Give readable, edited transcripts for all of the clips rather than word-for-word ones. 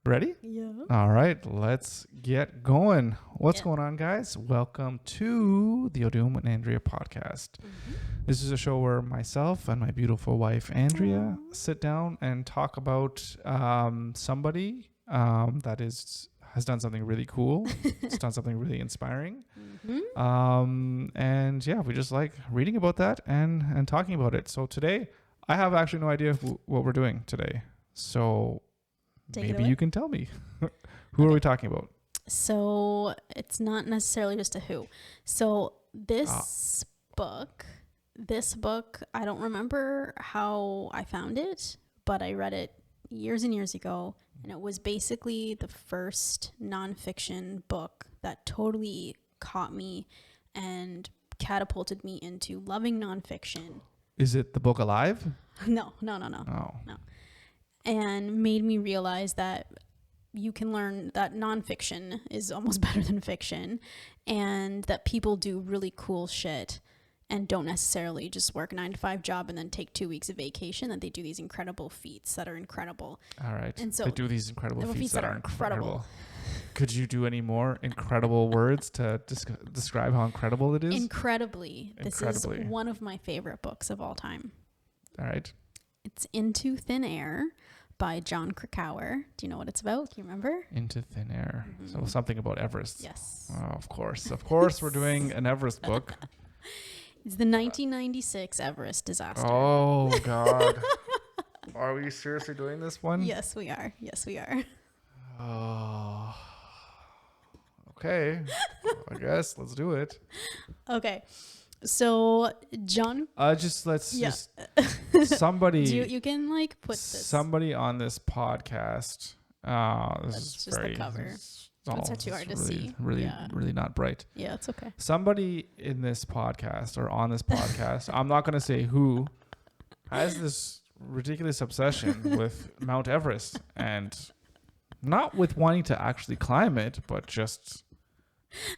Ready? Yeah. All right, let's get going. What's going on, guys? Welcome to the Odum and Andrea podcast. This is a show where myself and my beautiful wife, Andrea, sit down and talk about somebody that has done something really cool. It's done something really inspiring. And yeah, we just like reading about that and talking about it. So today, I have actually no idea what we're doing today. So maybe you can tell me. Who are we talking about? So it's not necessarily just a who. So this book, I don't remember how I found it, but I read it years and years ago. And it was basically the first nonfiction book that totally caught me and catapulted me into loving nonfiction. Is it the book Alive? No. Oh. No. And made me realize that you can learn that nonfiction is almost better than fiction, and that people do really cool shit and don't necessarily just work a 9-to-5 job and then take 2 weeks of vacation, that they do these incredible feats that are incredible. All right. And so they do these incredible feats that are incredible. Could you do any more incredible words to describe how incredible it is? Incredibly. This is one of my favorite books of all time. All right. It's Into Thin Air by Krakauer. Do you know what it's about? Do you remember? Into Thin Air. So something about Everest. Yes. Oh, of course we're doing an Everest book. It's the 1996 Everest disaster. Oh, God. Are we seriously doing this one? Yes, we are. Oh. Okay. I guess let's do it. Okay. So somebody you can like put this. Somebody on this podcast. This That's is just very, the cover. It's not too hard to see. Really not bright. Yeah, it's okay. Somebody in this podcast or on this podcast, I'm not going to say who, has this ridiculous obsession with Mount Everest, and not with wanting to actually climb it, but just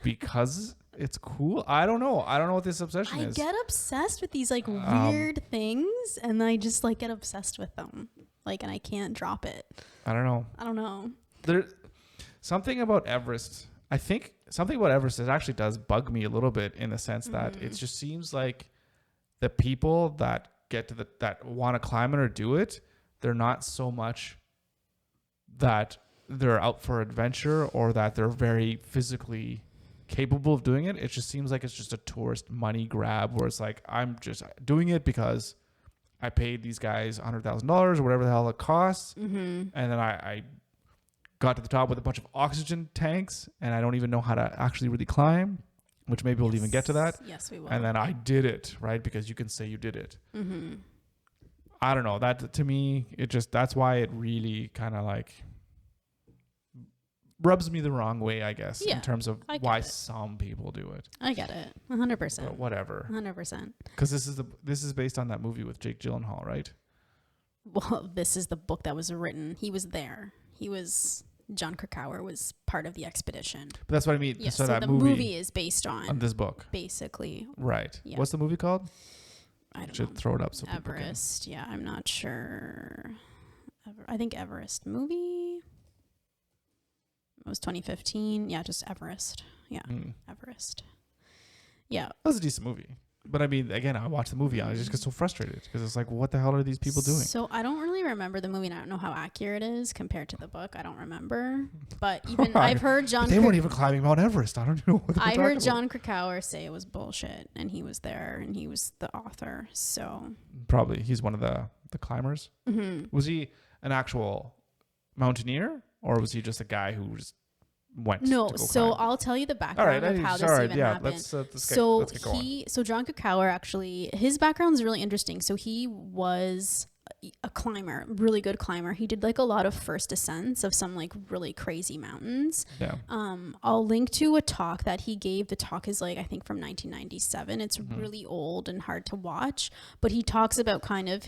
because it's cool. I don't know what this obsession is. I get obsessed with these like weird things, and I just like get obsessed with them, like, and I can't drop it. I don't know. There's something about Everest. I think something about Everest that actually does bug me a little bit, in the sense that it just seems like the people that get to that want to climb it or do it, they're not so much that they're out for adventure or that they're very physically capable of doing it. It just seems like it's just a tourist money grab, where it's like, I'm just doing it because I paid these guys $100,000 or whatever the hell it costs. And then I got to the top with a bunch of oxygen tanks, and I don't even know how to actually really climb, which maybe we'll even get to that. Yes, we will. And then I did it, right? Because you can say you did it. I don't know. That to me, that's why it really kind of like rubs me the wrong way, I guess, in terms of why some people do it. I get it. 100%. But whatever. 100%. Because this is based on that movie with Jake Gyllenhaal, right? Well, this is the book that was written. He was there. John Krakauer was part of the expedition. But that's what I mean. Yes, so that the movie is based on this book. Basically. Right. Yeah. What's the movie called? I don't Should know. throw it up so Everest. Yeah, I'm not sure. I think Everest movie. It was 2015. Yeah, just Everest. Yeah, Everest. Yeah. That was a decent movie. But I mean, again, I watched the movie and I just get so frustrated because it's like, what the hell are these people doing? So I don't really remember the movie, and I don't know how accurate it is compared to the book. I don't remember. But even I've heard They weren't even climbing Mount Everest. I don't know what they're talking about. John Krakauer say it was bullshit, and he was there, and he was the author. So probably he's one of the climbers. Was he an actual mountaineer, or was he just a guy who just went? No, so I'll tell you the background of how this even happened. Let's get going. So John Krakauer, actually, his background is really interesting. So he was a climber, really good climber. He did like a lot of first ascents of some like really crazy mountains. Yeah. I'll link to a talk that he gave. The talk is like, I think from 1997. It's really old and hard to watch, but he talks about kind of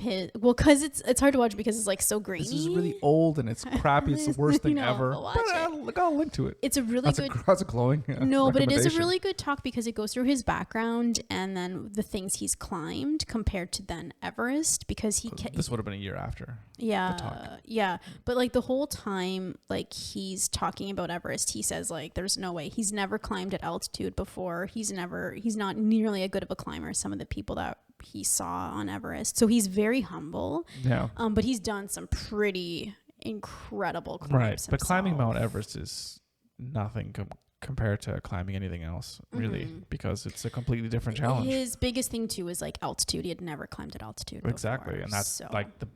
cause it's hard to watch because it's like so grainy. This is really old and it's crappy. It's the worst thing ever. But I'll link to it. It's a really That's a glowing but it is a really good talk because it goes through his background and then the things he's climbed compared to then Everest, because this would have been a year after. Yeah. But like the whole time, like he's talking about Everest, he says like there's no way. He's never climbed at altitude before. He's not nearly as good of a climber as some of the people that he saw on Everest. So he's very humble. Yeah. But he's done some pretty incredible climbs himself. But climbing Mount Everest is nothing compared to climbing anything else, really, because it's a completely different challenge. His biggest thing too is like altitude. He had never climbed at altitude exactly before, and that's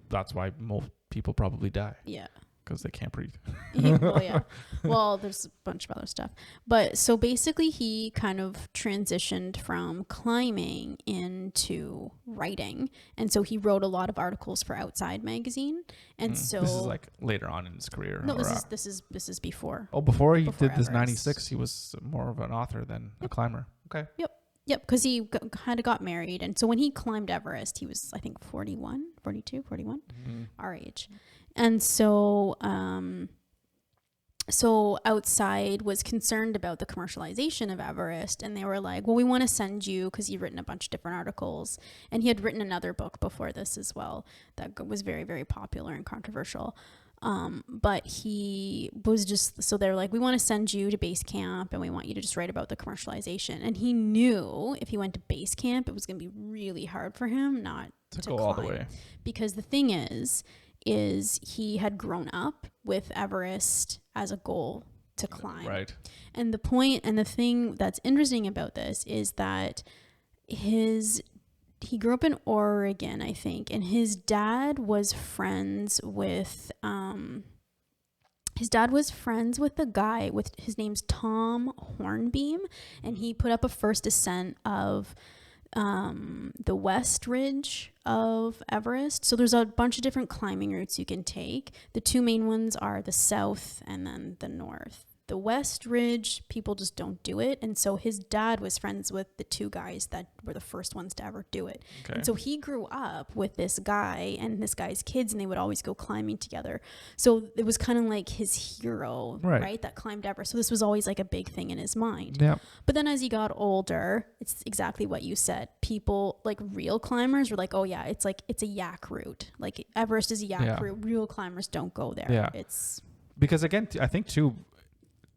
that's why most people probably die. Yeah, because they can't breathe. Well, there's a bunch of other stuff. But so basically he kind of transitioned from climbing into writing. And so he wrote a lot of articles for Outside magazine. And so this is like later on in his career. No, this is before. Oh, before he did this Everest. 96, he was more of an author than a climber. Okay. Yep, because he kind of got married. And so when he climbed Everest, he was, I think, 41, our age. And so so Outside was concerned about the commercialization of Everest, and they were like, well, we want to send you, because he'd written a bunch of different articles, and he had written another book before this as well that was very, very popular and controversial. But he was just, so they're like, we want to send you to base camp and we want you to just write about the commercialization. And he knew if he went to base camp, it was going to be really hard for him not to go climb. All the way. Because the thing is he had grown up with Everest as a goal to climb. Right. And the point and the thing that's interesting about this is that he grew up in Oregon, I think, and his dad was friends with the guy with his name's Tom Hornbeam, and he put up a first ascent of the west ridge of Everest. So there's a bunch of different climbing routes you can take. The two main ones are the south and then the north. The west ridge, people just don't do it. And so his dad was friends with the two guys that were the first ones to ever do it. Okay. And so he grew up with this guy and this guy's kids, and they would always go climbing together. So it was kind of like his hero, right? That climbed Everest. So this was always like a big thing in his mind. Yeah. But then as he got older, it's exactly what you said. People, like real climbers, were like, oh yeah, it's a yak route. Like Everest is a yak route. Real climbers don't go there. Yeah. It's because again, I think too,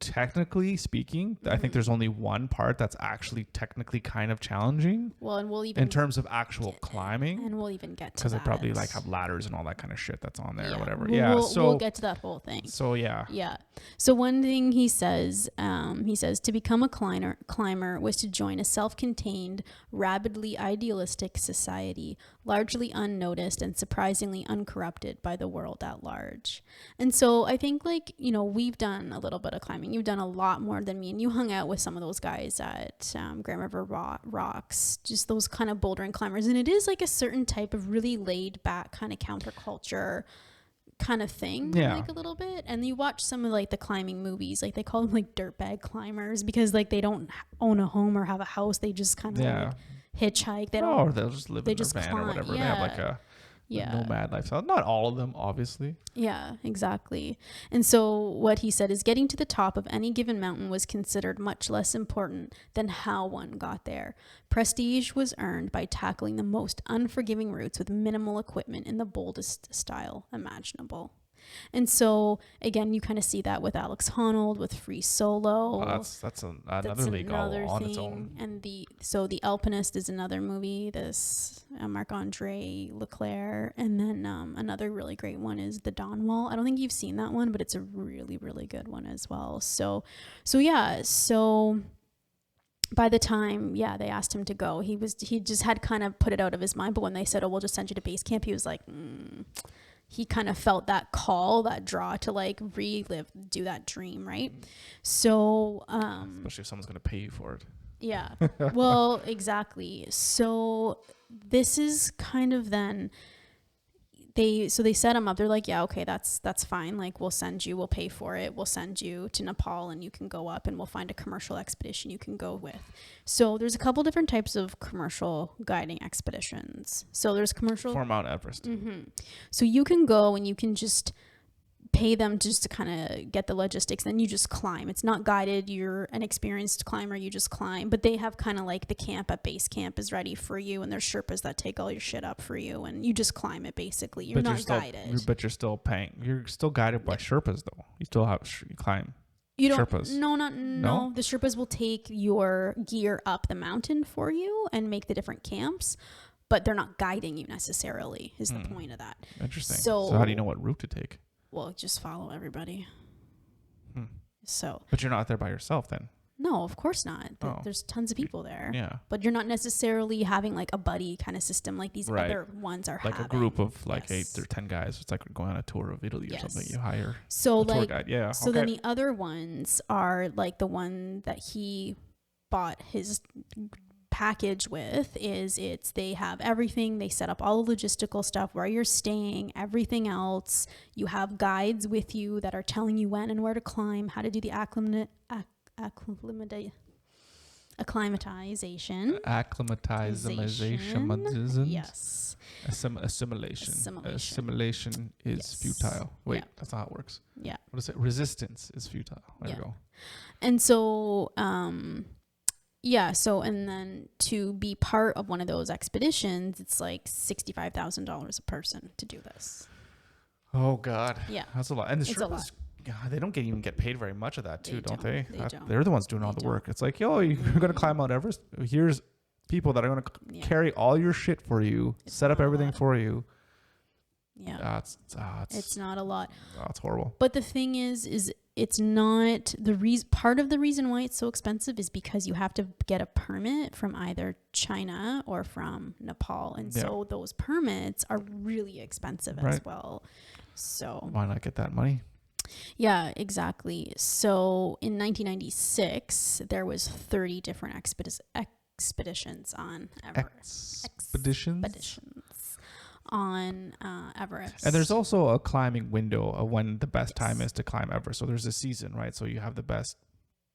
technically speaking, I think there's only one part that's actually technically kind of challenging. Well, and we'll even in terms of actual climbing, and we'll even get to because they probably like have ladders and all that kind of shit that's on there or whatever. We'll get to that whole thing. So yeah. So one thing he says to become a climber was to join a self-contained, rabidly idealistic society, largely unnoticed and surprisingly uncorrupted by the world at large. And so I think, like, you know, we've done a little bit of climbing. You've done a lot more than me, and you hung out with some of those guys at Grand River Rocks, just those kind of bouldering climbers. And it is like a certain type of really laid back kind of counterculture kind of thing, like a little bit. And you watch some of like the climbing movies, like they call them like dirtbag climbers, because like they don't own a home or have a house. They just kind of like hitchhike. They don't, or they'll just live in their van or whatever. They have like a nomad lifestyle. Not all of them, obviously. Yeah, exactly. And so what he said is getting to the top of any given mountain was considered much less important than how one got there. Prestige was earned by tackling the most unforgiving routes with minimal equipment in the boldest style imaginable. And so again, you kind of see that with Alex Honnold with Free Solo. That's another league all on its own. And the Alpinist is another movie. This Marc-Andre Leclerc, and then another really great one is The Dawn Wall. I don't think you've seen that one, but it's a really, really good one as well. So by the time they asked him to go, he just had kind of put it out of his mind. But when they said, "Oh, we'll just send you to base camp," he was like, he kind of felt that call, that draw to like do that dream, right? So especially if someone's going to pay you for it. Yeah. Well, exactly. So this is kind of then they set him up. They're like, yeah, okay, that's fine. Like, we'll pay for it. We'll send you to Nepal and you can go up, and we'll find a commercial expedition you can go with. So there's a couple different types of commercial guiding expeditions. So there's commercial for Mount Everest. Mm-hmm. So you can go and you can just pay them just to kind of get the logistics. Then you just climb. It's not guided. You're an experienced climber. You just climb. But they have kind of like the camp at base camp is ready for you, and there's Sherpas that take all your shit up for you, and you just climb it basically. You're not guided. But you're still paying. You're still guided by Sherpas though. You still have you climb. You don't. Sherpas. No. The Sherpas will take your gear up the mountain for you and make the different camps. But they're not guiding you necessarily. Is the point of that? Interesting. So how do you know what route to take? Well, just follow everybody. So. But you're not there by yourself then? No, of course not. There's tons of people there. Yeah. But you're not necessarily having like a buddy kind of system like these other ones are like having. A group of like 8 or 10 guys. It's like going on a tour of Italy or something. You hire a tour guide. Yeah. So then the other ones are like the one that he bought his package with they have everything. They set up all the logistical stuff, where you're staying, everything else. You have guides with you that are telling you when and where to climb, how to do the acclimatization. Yes. Assimilation is futile. Wait, that's not how it works. Yeah. What is it? Resistance is futile. There we go. And so, and then to be part of one of those expeditions, it's like $65,000 a person to do this. Oh God. Yeah. That's a lot. And the Sherpas, they don't even get paid very much of that too, don't they? They're the ones doing all the work. It's like, yo, you're going to climb Mount Everest. Here's people that are going to carry all your shit for you, set up everything for you. Yeah. It's not a lot. That's horrible. But the thing is it's not the reason. Part of the reason why it's so expensive is because you have to get a permit from either China or from Nepal. And so those permits are really expensive as well. So why not get that money? Yeah, exactly. So in 1996, there was 30 different expeditions on Everest. Expeditions on Everest. And there's also a climbing window of when the best time is to climb Everest. So there's a season, right? So you have the best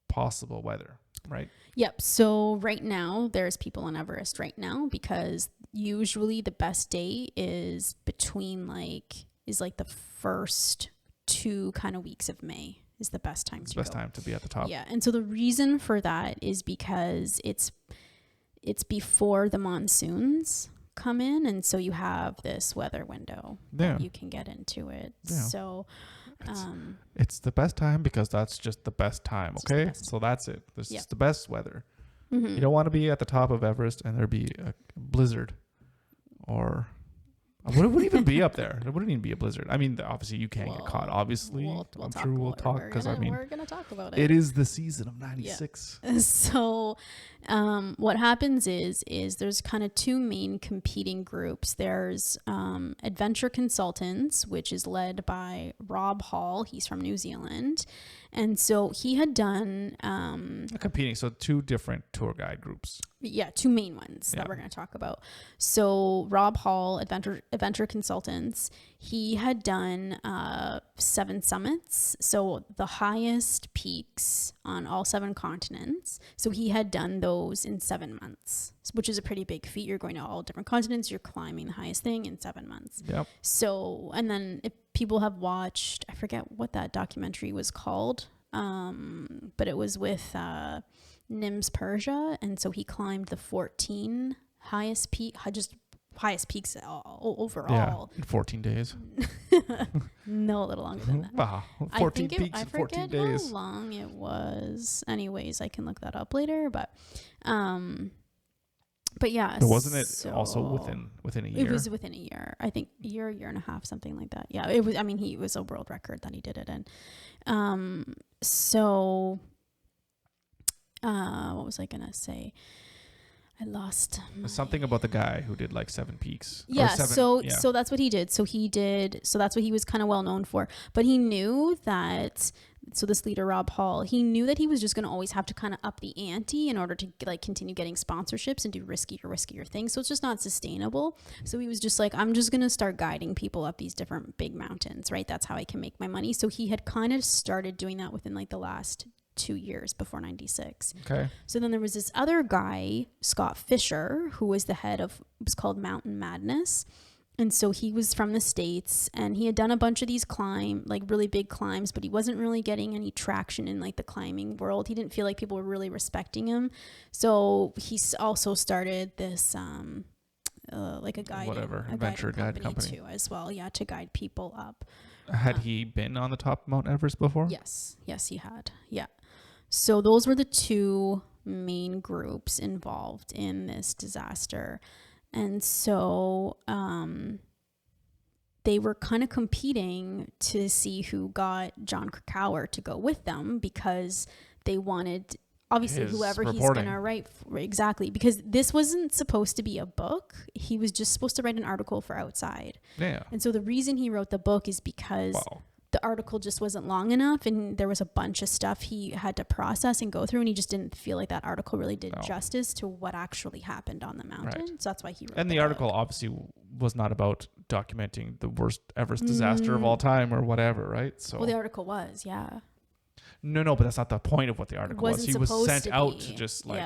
possible weather, right? Yep. So right now, there's people on Everest right now because usually the best day is between the first 2 kind of weeks of May is the best time to go. It's the best time to be at the top. Yeah. And so the reason for that is because it's before the monsoons come in, and so you have this weather window that you can get into it. So it's the best time because that's just the best time. Okay, so that's it. This is the best weather. You don't want to be at the top of Everest and there be a blizzard, or what would even be up there? There wouldn't even be a blizzard. I mean, obviously you can't get caught. Obviously, I'm sure we'll talk because we're gonna talk about it. It is the season of 96. Yeah. So, what happens is there's kind of 2 main competing groups. There's Adventure Consultants, which is led by Rob Hall. He's from New Zealand, and so he had done competing. So 2 different tour guide groups. Yeah, 2 main ones that we're going to talk about. So Rob Hall, Adventure Consultants, he had done 7 summits, so the highest peaks on all 7 continents. So he had done those in 7 months, which is a pretty big feat. You're going to all different continents, you're climbing the highest thing in 7 months. Yep. So, and then if people have watched, I forget what that documentary was called, but it was with Nims Persia, and so he climbed the 14 highest peaks overall. Yeah, in 14 days. No, a little longer than that. Wow, 14 peaks in 14 days. I forget how long it was. Anyways, I can look that up later, but yeah. But wasn't it also within a year? It was within a year. I think year and a half, something like that. Yeah, it was. I mean, it was a world record that he did it in. So. What was I gonna say? I lost something about the guy who did 7 peaks. Yeah, so that's what he did. So that's what he was kind of well known for. But he knew that. So this leader, Rob Hall, he knew that he was just going to always have to kind of up the ante in order to continue getting sponsorships and do riskier things. So it's just not sustainable. So he was just like, I'm just going to start guiding people up these different big mountains, right? That's how I can make my money. So he had kind of started doing that within the last 2 years before 96. Okay. So then there was this other guy, Scott Fisher, who was the head of, it was called Mountain Madness. And so he was from the States, and he had done a bunch of these really big climbs, but he wasn't really getting any traction in like the climbing world. He didn't feel like people were really respecting him. So he also started this, like a adventure guide company too as well. Yeah. To guide people up. Had he been on the top of Mount Everest before? Yes, he had. Yeah. So those were the two main groups involved in this disaster. And so they were kind of competing to see who got John Krakauer to go with them, because they wanted, obviously, whoever he's going to write for, exactly, because this wasn't supposed to be a book. He was just supposed to write an article for Outside. Yeah. And so the reason he wrote the book is because the article just wasn't long enough, and there was a bunch of stuff he had to process and go through, and he just didn't feel like that article really did justice to what actually happened on the mountain. Right. So that's why he wrote the article book. Obviously was not about documenting the worst Everest disaster of all time or whatever, right? So the article was, yeah. No, but that's not the point of what the article was. He was sent out to just like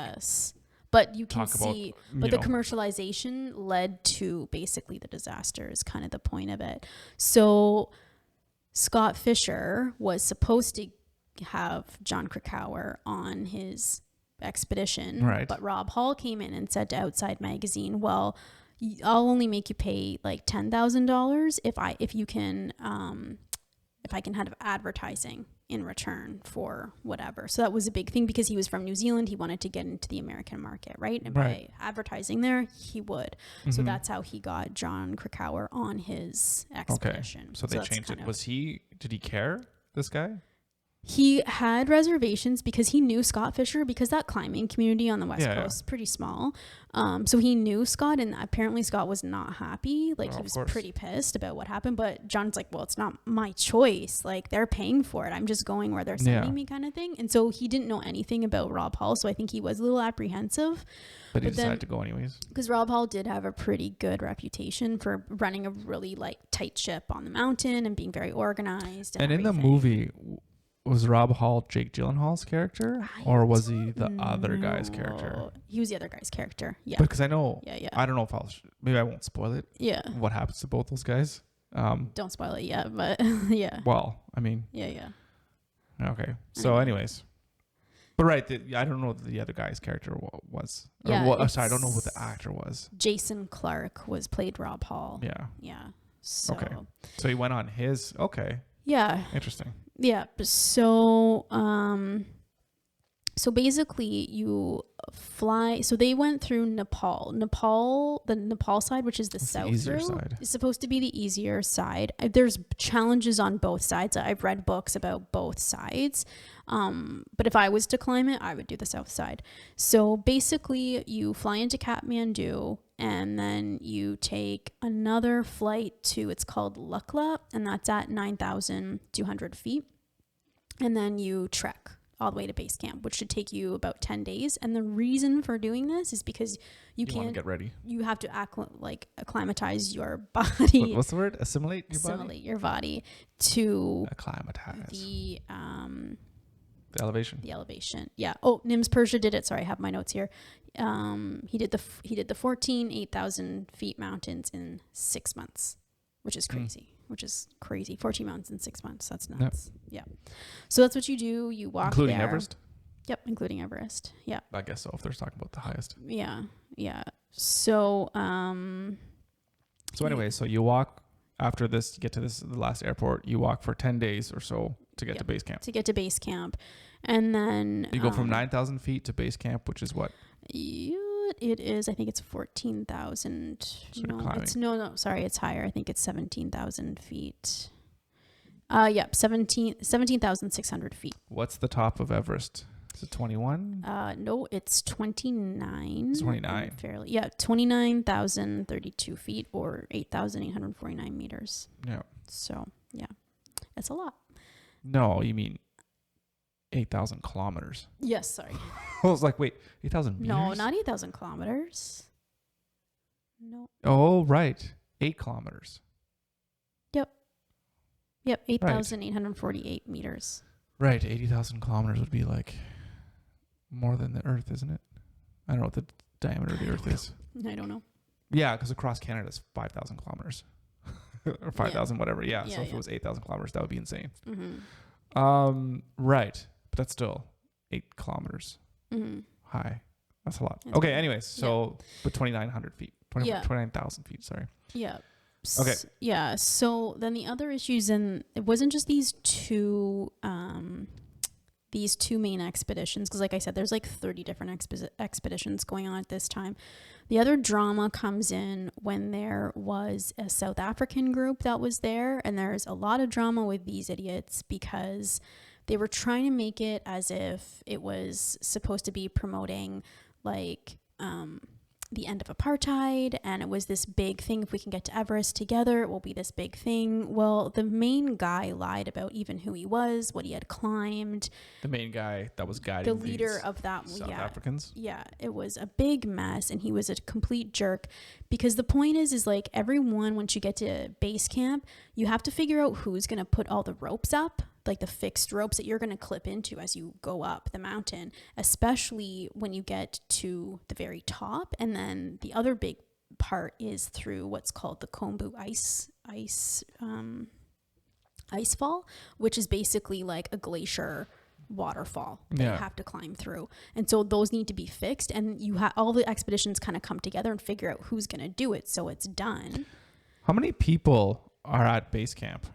But you can see, but the commercialization led to basically the disaster is kind of the point of it. So Scott Fisher was supposed to have John Krakauer on his expedition, right? But Rob Hall came in and said to Outside Magazine, "Well, I'll only make you pay like $10,000 if I can have advertising in return for whatever." So that was a big thing, because he was from New Zealand. He wanted to get into the American market, right? And by advertising there, he would. Mm-hmm. So that's how he got John Krakauer on his expedition. Okay. So they changed it. Did he care, this guy? He had reservations because he knew Scott Fisher, because that climbing community on the West Coast is pretty small. So he knew Scott, and apparently Scott was not happy. Like, he was pretty pissed about what happened. But John's like, well, it's not my choice. Like, they're paying for it. I'm just going where they're sending me, kind of thing. And so he didn't know anything about Rob Hall. So I think he was a little apprehensive. But he decided to go anyways. Because Rob Hall did have a pretty good reputation for running a really like tight ship on the mountain and being very organized. And in the movie, was Rob Hall Jake Gyllenhaal's character, or was he the other guy's character? He was the other guy's character. Yeah. Because I know. Yeah. I don't know if maybe I won't spoil it. Yeah. What happens to both those guys? Don't spoil it yet, but yeah. Well, I mean. Yeah. Okay. So, anyways. But I don't know what the other guy's character was. Sorry, I don't know what the actor was. Jason Clarke played Rob Hall. Yeah. So. Okay. So he went on his. Okay. Yeah. Interesting. Yeah. So, so basically you fly. So they went through Nepal. The Nepal side, which is the south route, side. Is supposed to be the easier side. There's challenges on both sides. I've read books about both sides. But if I was to climb it, I would do the south side. So basically you fly into Kathmandu, and then you take another flight to, it's called Lukla, and that's at 9,200 feet. And then you trek all the way to base camp, which should take you about 10 days. And the reason for doing this is because you can't want to get ready. You have to acclimatize your body. What's the word? Assimilate your body to acclimatize. The elevation. The elevation. Yeah. Oh, Nims Persia did it. Sorry, I have my notes here. He did the 8,000 feet mountains in 6 months, which is crazy. 14 mountains in 6 months. That's nuts. Yep. Yeah. So that's what you do. You walk including there. Everest? Yep, including Everest. Yeah. I guess so, if they're talking about the highest. Yeah. So anyway, so you walk after this, you get to the last airport, you walk for 10 days or so to get to base camp. And then you go from 9,000 feet to base camp, which is what? It is, I think it's 14,000. Sorry, it's higher. I think it's 17,000 feet. 17,600 feet. What's the top of Everest? Is it 21? No, it's 29. It's 29. 29,032 feet, or 8,849 meters. Yeah. So, yeah. That's a lot. No, you mean 8,000 kilometers. Yes, sorry. I was like, wait, 8,000 meters? No, not 8,000 kilometers. No. Oh, right. 8 kilometers. Yep, 8,848 meters. Right, 80,000 kilometers would be like more than the Earth, isn't it? I don't know what the diameter of the Earth is. I don't know. Yeah, because across Canada is 5,000 kilometers or 5,000 whatever. Yeah. So if it was 8,000 kilometers, that would be insane. Right. But that's still 8 kilometers high. That's a lot. Okay. Anyways, so but 2,900 feet, 29,000 feet. Sorry. Yeah. Okay. Yeah. So then the other issues, and it wasn't just these two main expeditions, because like I said, there's like 30 different expeditions going on at this time. The other drama comes in when there was a South African group that was there, and there's a lot of drama with these idiots because they were trying to make it as if it was supposed to be promoting like the end of apartheid, and it was this big thing. If we can get to Everest together, it will be this big thing. Well, the main guy lied about even who he was, what he had climbed. The main guy that was guiding the leader of that South Africans. Yeah, it was a big mess, and he was a complete jerk. Because the point is like everyone, once you get to base camp, you have to figure out who's gonna put all the ropes up, like the fixed ropes that you're going to clip into as you go up the mountain, especially when you get to the very top. And then the other big part is through what's called the Kombu ice fall, which is basically like a glacier waterfall that you have to climb through. And so those need to be fixed, and you have all the expeditions kind of come together and figure out who's going to do it. So it's done. How many people are at base camp?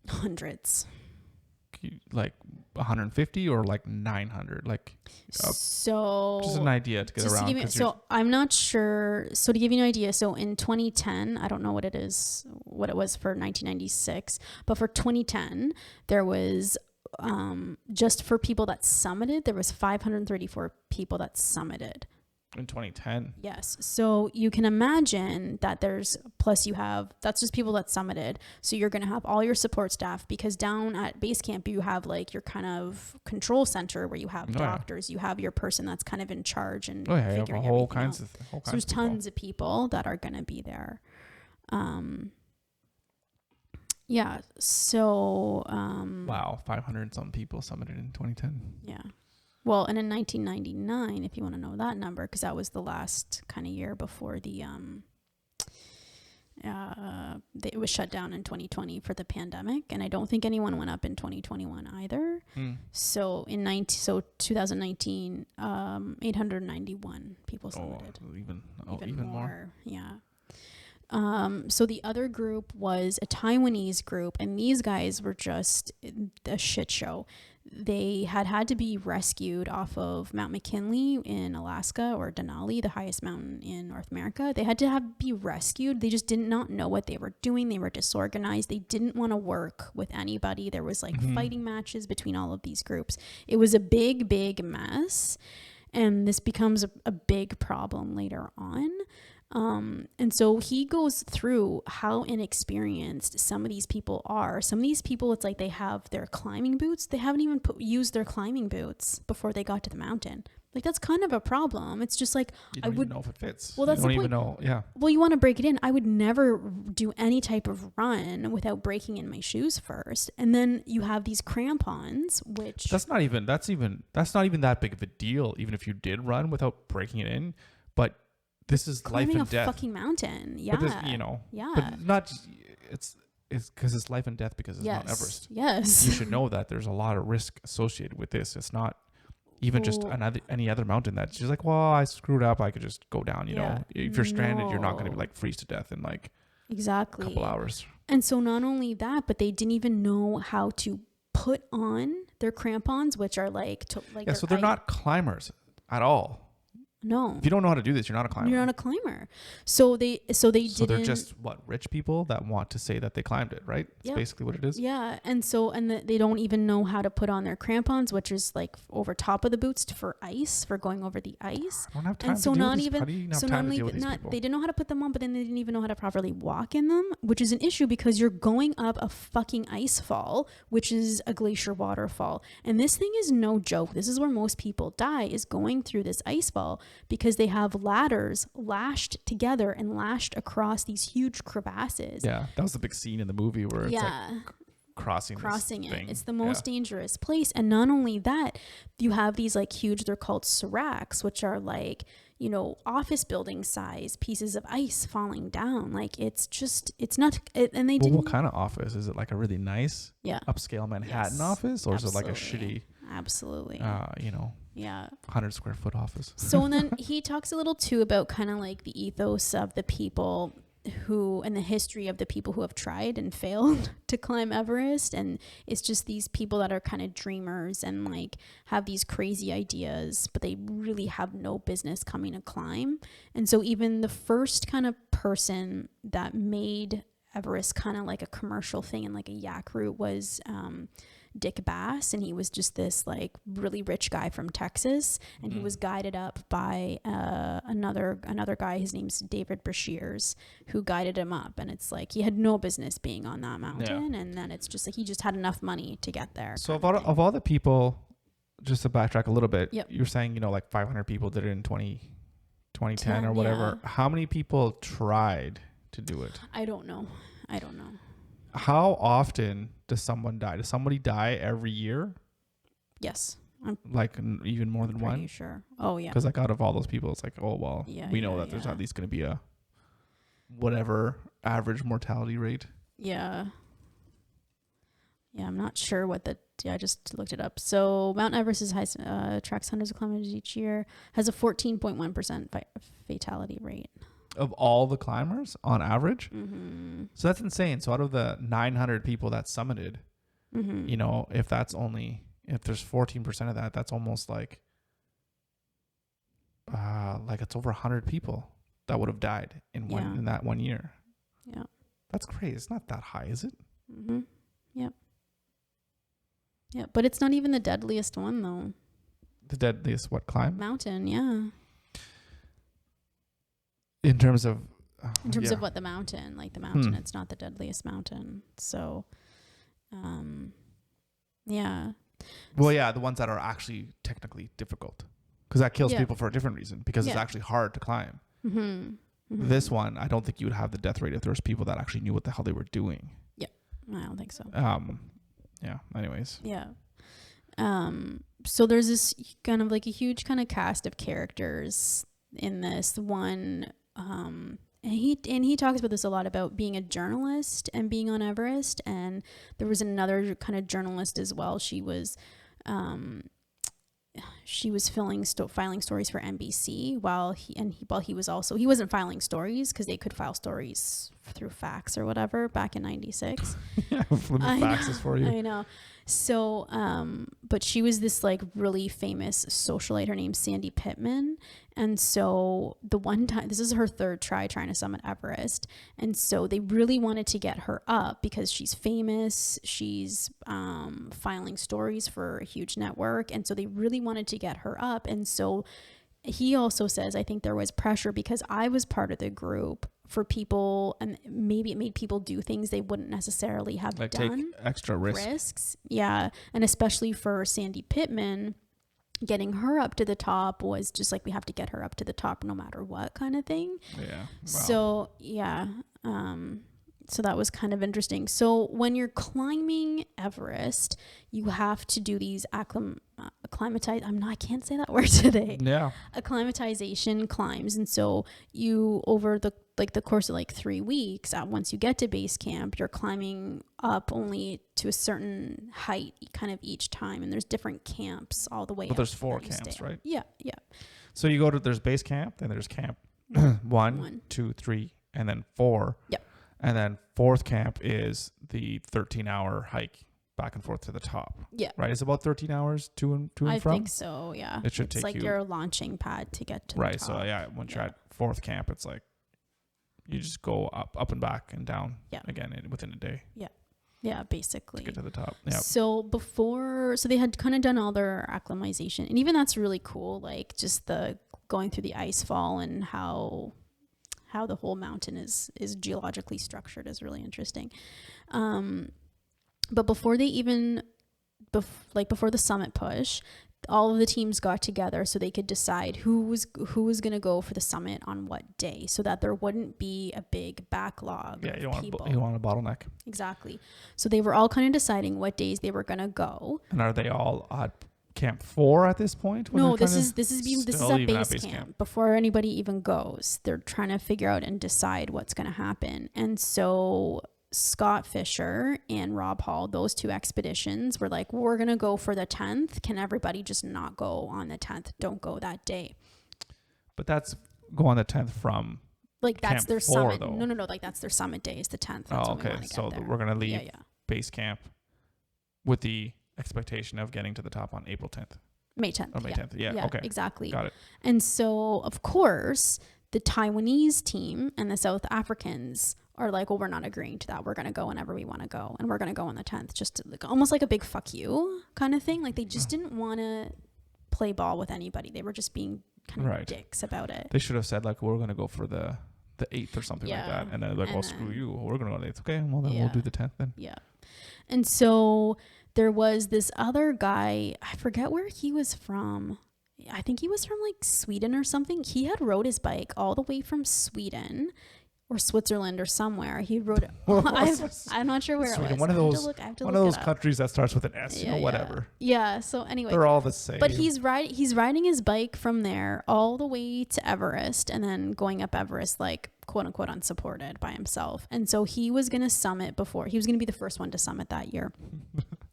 Hundreds. Like 150 or like 900, like so just an idea to get around. So I'm not sure. So to give you an idea, so in 2010, I don't know what it was for 1996, but for 2010 there was just for people that summited, there was 534 people that summited in 2010. Yes. So you can imagine that that's just people that summited. So you're going to have all your support staff, because down at base camp, you have like your kind of control center where you have doctors, you have your person that's kind of in charge and figuring whole everything kinds out. Of so there's tons of people that are going to be there. Yeah. So, wow. 500 some people summited in 2010. Yeah. Well, and in 1999, if you want to know that number, because that was the last kind of year before it was shut down in 2020 for the pandemic, and I don't think anyone went up in 2021 either. So 2019, 891 people submitted. Even more. Yeah. So the other group was a Taiwanese group, and these guys were just a shit show. They had to be rescued off of Mount McKinley in Alaska, or Denali, the highest mountain in North America. They had to be rescued. They just did not know what they were doing. They were disorganized. They didn't want to work with anybody. There was like fighting matches between all of these groups. It was a big, big mess. And this becomes a big problem later on. And so he goes through how inexperienced some of these people are. Some of these people, it's like they have their climbing boots. They haven't even used their climbing boots before they got to the mountain. Like, that's kind of a problem. It's just like, you don't even know if it fits. Well, that's you the don't point. Even know. Yeah. Well, you want to break it in. I would never do any type of run without breaking in my shoes first. And then you have these crampons, which that's not even that big of a deal. Even if you did run without breaking it in, but this is life and death. Climbing a fucking mountain. Yeah. But but not just, it's because it's life and death, because it's Mount Everest. Yes. You should know that there's a lot of risk associated with this. It's not even just any other mountain that's just like, well, I screwed up, I could just go down, you know. If you're stranded, you're not going to be like freeze to death in like a couple hours. And so not only that, but they didn't even know how to put on their crampons, which are so they're not climbers at all. No. If you don't know how to do this, you're not a climber. You're not a climber. So they're just rich people that want to say that they climbed it, right? That's basically what it is. Yeah. And they don't even know how to put on their crampons, which is like over top of the boots for going over the ice. I don't have time to deal with these. They didn't know how to put them on, but then they didn't even know how to properly walk in them, which is an issue because you're going up a fucking ice fall, which is a glacier waterfall. And this thing is no joke. This is where most people die, is going through this ice fall, because they have ladders lashed together and lashed across these huge crevasses. Yeah, that was the big scene in the movie where it's like crossing it. thing. It's the most dangerous place. And not only that, you have these like huge, they're called seracs, which are like, you know, office building size pieces of ice falling down. Like it's not, and they didn't. What kind of office? Is it like a really nice upscale Manhattan office, or is it like a shitty, absolutely, you know, 100 square foot office? So, and then he talks a little too about kind of like the ethos of the people who, and the history of the people who have tried and failed to climb Everest. And it's just these people that are kind of dreamers and like have these crazy ideas, but they really have no business coming to climb. And so even the first kind of person that made Everest kind of like a commercial thing and like a yak route was Dick Bass, and he was just this like really rich guy from Texas, and he was guided up by another guy. His name's David Brashears, who guided him up, and it's like he had no business being on that mountain, and then it's just like he just had enough money to get there. So of all the people, just to backtrack a little bit, you're saying, you know, like 500 people did it in 2010 or whatever. How many people tried to do it? I don't know. How often does someone die? Does somebody die every year? Yes. Like even more than one? Sure. Oh, yeah. Because like out of all those people, it's like, oh, well, we know that there's at least going to be a whatever average mortality rate. Yeah. Yeah, I'm not sure what I just looked it up. So Mount Everest is high, tracks hundreds of kilometers each year, has a 14.1% fatality rate. Of all the climbers on average? Mm-hmm. So that's insane. So out of the 900 people that summited, you know, if there's 14% of that, that's almost like it's over 100 people that would have died in that 1 year. Yeah. That's crazy. It's not that high, is it? Mm-hmm. Yep. Yeah, but it's not even the deadliest one though. The deadliest what climb? Mountain, yeah. In terms of what the mountain, it's not the deadliest mountain. So, yeah. Well, yeah, the ones that are actually technically difficult, because that kills people for a different reason, because it's actually hard to climb. Mm-hmm. Mm-hmm. This one, I don't think you would have the death rate if there was people that actually knew what the hell they were doing. Yeah, I don't think so. Yeah. Anyways. Yeah. So there's this kind of like a huge kind of cast of characters in this one. And he talks about this a lot, about being a journalist and being on Everest. And there was another kind of journalist as well. She was filing stories for NBC while he wasn't filing stories, because they could file stories through fax or whatever back in 96. Yeah, faxes for you. I know. So, but she was this like really famous socialite. Her name's Sandy Pittman. And so the one time, this is her third try trying to summit Everest. And so they really wanted to get her up because she's famous. She's filing stories for a huge network. And so they really wanted to get her up. And so he also says, I think there was pressure because I was part of the group for people, and maybe it made people do things they wouldn't necessarily have done. Take extra risks. Yeah. And especially for Sandy Pittman, getting her up to the top was just like, we have to get her up to the top no matter what kind of thing. Yeah. Wow. So, yeah. So that was kind of interesting. So when you're climbing Everest, you have to do these I can't say that word today. Yeah. Acclimatization climbs. And so you, over the course of like 3 weeks, once you get to base camp, you're climbing up only to a certain height kind of each time. And there's different camps all the way up. But there's 4 camps, right? Yeah. Yeah. So you there's base camp, then there's camp 1, 2, 3, and then 4. Yep. And then 4th camp is the 13-hour hike back and forth to the top. Yeah. Right? It's about 13 hours to and from? I think so, yeah. It should take like your launching pad to get to the top. Right, so yeah, once you're at 4th camp, it's like you just go up and back and down again within a day. Yeah. Yeah, basically. To get to the top. Yeah. So they had kind of done all their acclimatization. And even that's really cool, like just the going through the ice fall and how the whole mountain is geologically structured is really interesting. But before they even, before the summit push, all of the teams got together so they could decide who was going to go for the summit on what day, so that there wouldn't be a big backlog. Yeah, you of don't want a bottleneck. Exactly. So they were all kind of deciding what days they were going to go. And are they all at Camp 4 at this point? No, this is at base camp. Before anybody even goes, they're trying to figure out and decide what's going to happen. And so Scott Fisher and Rob Hall, those two expeditions, were like, we're going to go for the 10th. Can everybody just not go on the 10th? Don't go that day. But that's go on the 10th from like that's Camp their 4, summit. though. No, like that's their summit day is the 10th. That's okay. So we're going to leave base camp with the expectation of getting to the top on April 10th. May 10th. Oh, May 10th. Yeah. Okay. Exactly. Got it. And so, of course, the Taiwanese team and the South Africans are like, well, we're not agreeing to that. We're going to go whenever we want to go. And we're going to go on the 10th. Just almost like a big fuck you kind of thing. Like they just didn't want to play ball with anybody. They were just being kind of dicks about it. They should have said like, we're going to go for the 8th or something like that. And then like, well, screw you. We're going to go on the 8th. Okay. Well, then we'll do the 10th then. Yeah. And so there was this other guy, I forget where he was from. I think he was from like Sweden or something. He had rode his bike all the way from Sweden or Switzerland or somewhere. He rode it. I'm not sure where Sweden, it was. One of those countries that starts with an S, whatever. Yeah. So anyway, they're all the same. But he's riding his bike from there all the way to Everest and then going up Everest like quote unquote unsupported by himself. And so he was going to summit before. He was going to be the first one to summit that year.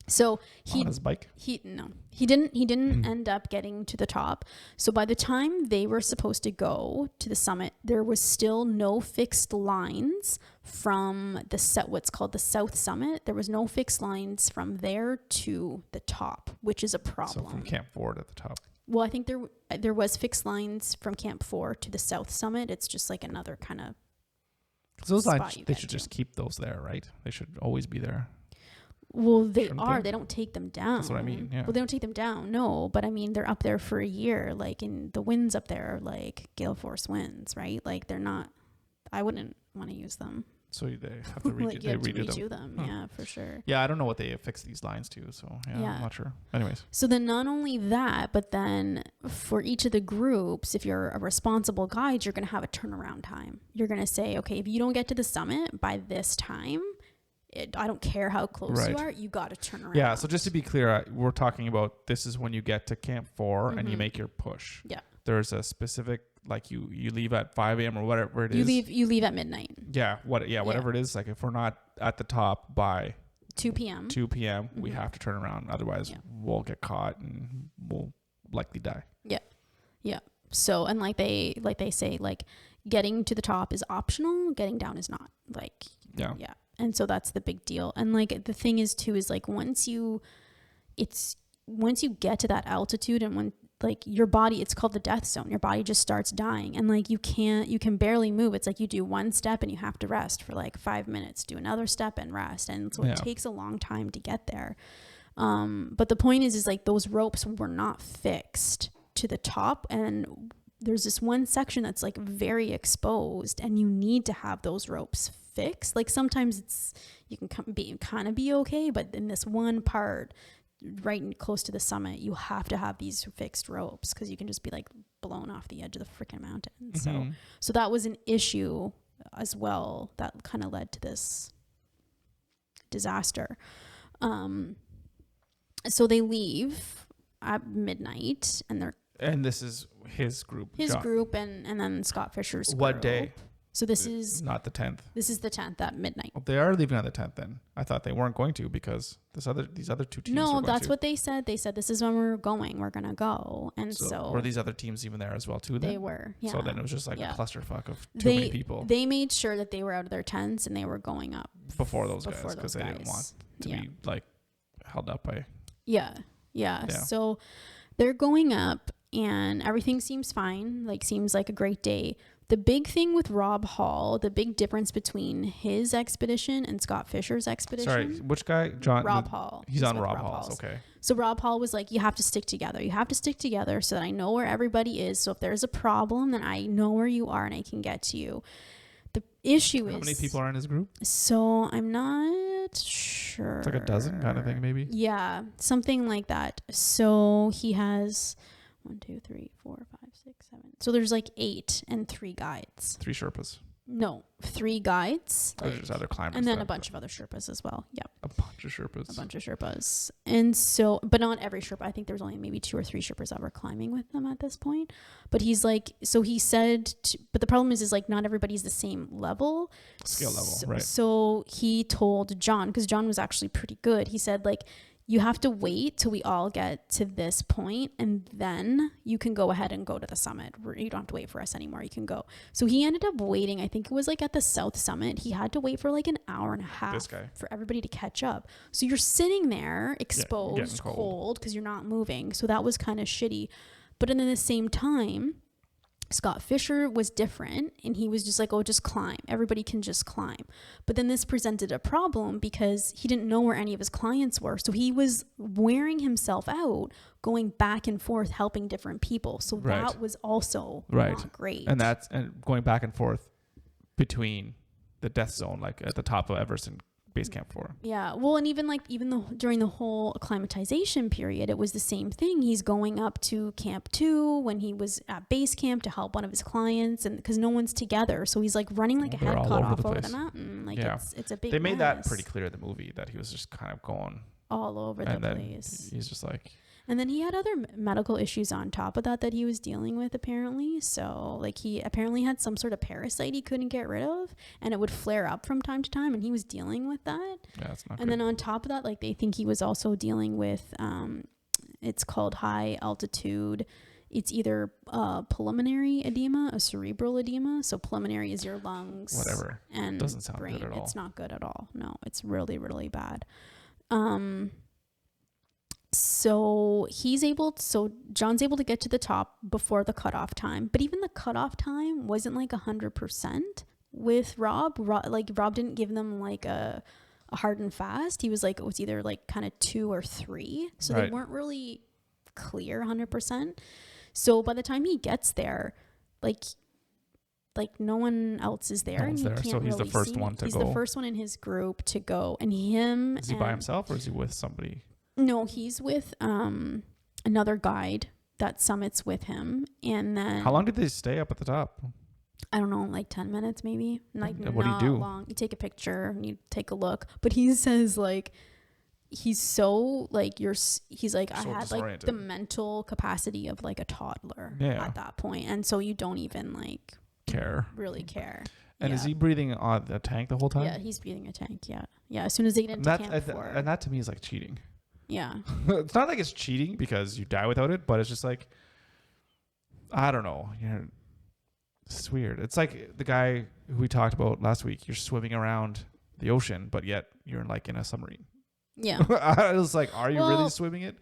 So on his bike? He didn't end up getting to the top. So by the time they were supposed to go to the summit, there was still no fixed lines from what's called the South Summit. There was no fixed lines from there to the top, which is a problem. So from Camp 4 to the top. Well, I think there was fixed lines from Camp 4 to the South Summit. It's just like another kind of those lines, they should just keep those there, right? They should always be there. Well, they don't take them down. That's what I mean, yeah. Well, they don't take them down, no. But I mean, they're up there for a year. Like, in the winds up there are like gale force winds, right? Like, they're not, I wouldn't want to use them. So they have to redo them. Yeah, for sure. Yeah, I don't know what they affix these lines to, so yeah, I'm not sure. Anyways. So then not only that, but then for each of the groups, if you're a responsible guide, you're going to have a turnaround time. You're going to say, okay, if you don't get to the summit by this time, I don't care how close you are, you got to turn around. Yeah, so just to be clear, we're talking about this is when you get to Camp 4 and you make your push. Yeah. There's a specific, like you leave at 5 a.m. or whatever it is. You leave at midnight. Yeah, whatever it is. Like if we're not at the top by 2 p.m. We have to turn around. Otherwise, we'll get caught and we'll likely die. Yeah. Yeah. So, and like they say, like getting to the top is optional, getting down is not. Like, yeah. And so that's the big deal. And like the thing is too, is like once you get to that altitude and when like your body, it's called the death zone. Your body just starts dying and like you can barely move. It's like you do one step and you have to rest for like 5 minutes, do another step and rest. And so it takes a long time to get there. But the point is like those ropes were not fixed to the top, and there's this one section that's like very exposed and you need to have those ropes fixed. Like sometimes you can kind of be okay, but in this one part right close to the summit, you have to have these fixed ropes because you can just be like blown off the edge of the freaking mountain. So that was an issue as well that kind of led to this disaster. So they leave at midnight and this is his group and then Scott Fisher's group. What day? So this is not the 10th. This is the 10th at midnight. Well, they are leaving on the 10th then. I thought they weren't going to because these other two teams. No, that's what they said. They said this is when we're going. We're gonna go. And so were these other teams even there as well too? Then? They were. Yeah. So then it was just like a clusterfuck of too many people. They made sure that they were out of their tents and they were going up before those guys because they didn't want to be like held up by. Yeah. So they're going up and everything seems fine. Like seems like a great day. The big thing with Rob Hall, the big difference between his expedition and Scott Fisher's expedition. Sorry, which guy? John. Rob Hall. He's on Rob Hall's. Okay. So Rob Hall was like, you have to stick together. You have to stick together so that I know where everybody is. So if there's a problem, then I know where you are and I can get to you. The issue is... How many people are in his group? So I'm not sure. sure. It's like a dozen kind of thing, maybe. Yeah, something like that. So he has 1, 2, 3, 4, 5, 6, 7. So there's like 8 and 3 guides. 3 Sherpas. No, 3 guides. Like, there's other climbers. And then a bunch of other Sherpas as well. Yep. A bunch of Sherpas. A bunch of Sherpas. And so, but not every Sherpa. I think there was only maybe 2 or 3 Sherpas that were climbing with them at this point. But he's like, so he said, but the problem is like not everybody's the same level. Skill level, right. So he told John, because John was actually pretty good. He said like, you have to wait till we all get to this point and then you can go ahead and go to the summit. You don't have to wait for us anymore. You can go. So he ended up waiting. I think it was like at the South Summit. He had to wait for like an hour and a half for everybody to catch up. So you're sitting there exposed, cold because you're not moving. So that was kind of shitty. But then at the same time, Scott Fisher was different and he was just like, oh, just climb. Everybody can just climb. But then this presented a problem because he didn't know where any of his clients were. So he was wearing himself out, going back and forth, helping different people. So that was also not great. And going back and forth between the death zone, like at the top of Everest and base camp 4. Yeah. Well, and even during the whole acclimatization period, it was the same thing. He's going up to camp 2 when he was at base camp to help one of his clients, and because no one's together, so he's like running like a head cut off over the mountain. Like it's a big. They made that pretty clear in the movie that he was just kind of going all over the place. He's just like. And then he had other medical issues on top of that he was dealing with, apparently. So, like, he apparently had some sort of parasite he couldn't get rid of, and it would flare up from time to time, and he was dealing with that. Yeah, that's not And then on top of that, like, they think he was also dealing with, it's called high altitude. It's either pulmonary edema, a cerebral edema. So pulmonary is your lungs. Whatever. And doesn't sound brain. good at all. It's not good at all. No, it's really, really bad. So John's able to get to the top before the cutoff time, but even the cutoff time wasn't like 100% with Rob. Rob didn't give them like a hard and fast. He was like, it was either like kind of 2 or 3. So they weren't really clear 100%. So by the time he gets there, like no one else is there. No one's there. So he's the first one to go. He's the first one in his group to go. And him. Is he by himself or is he with somebody? No, he's with another guide that summits with him. And then how long did they stay up at the top? I don't know, like 10 minutes maybe. Like what do you do? Long. You take a picture and you take a look. But he says like he's so like he's like I had like the mental capacity of like a toddler at that point. And so you don't even like really care. And is he breathing on the tank the whole time? Yeah, he's breathing a tank. Yeah. As soon as they get into camp 4. And that to me is like cheating. Yeah. It's not like it's cheating because you die without it, but it's just like, I don't know. It's weird. It's like the guy who we talked about last week. You're swimming around the ocean, but yet you're like in a submarine. Yeah. I was like, are you really swimming it?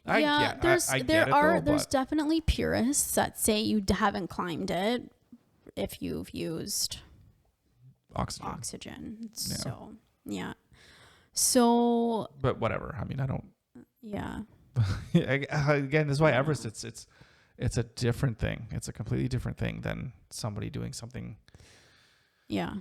There's definitely purists that say you haven't climbed it if you've used oxygen. Yeah. So, yeah. So, but whatever. I mean, I don't. Yeah. Again, this is why Everest. It's a different thing. It's a completely different thing than somebody doing something. Yeah.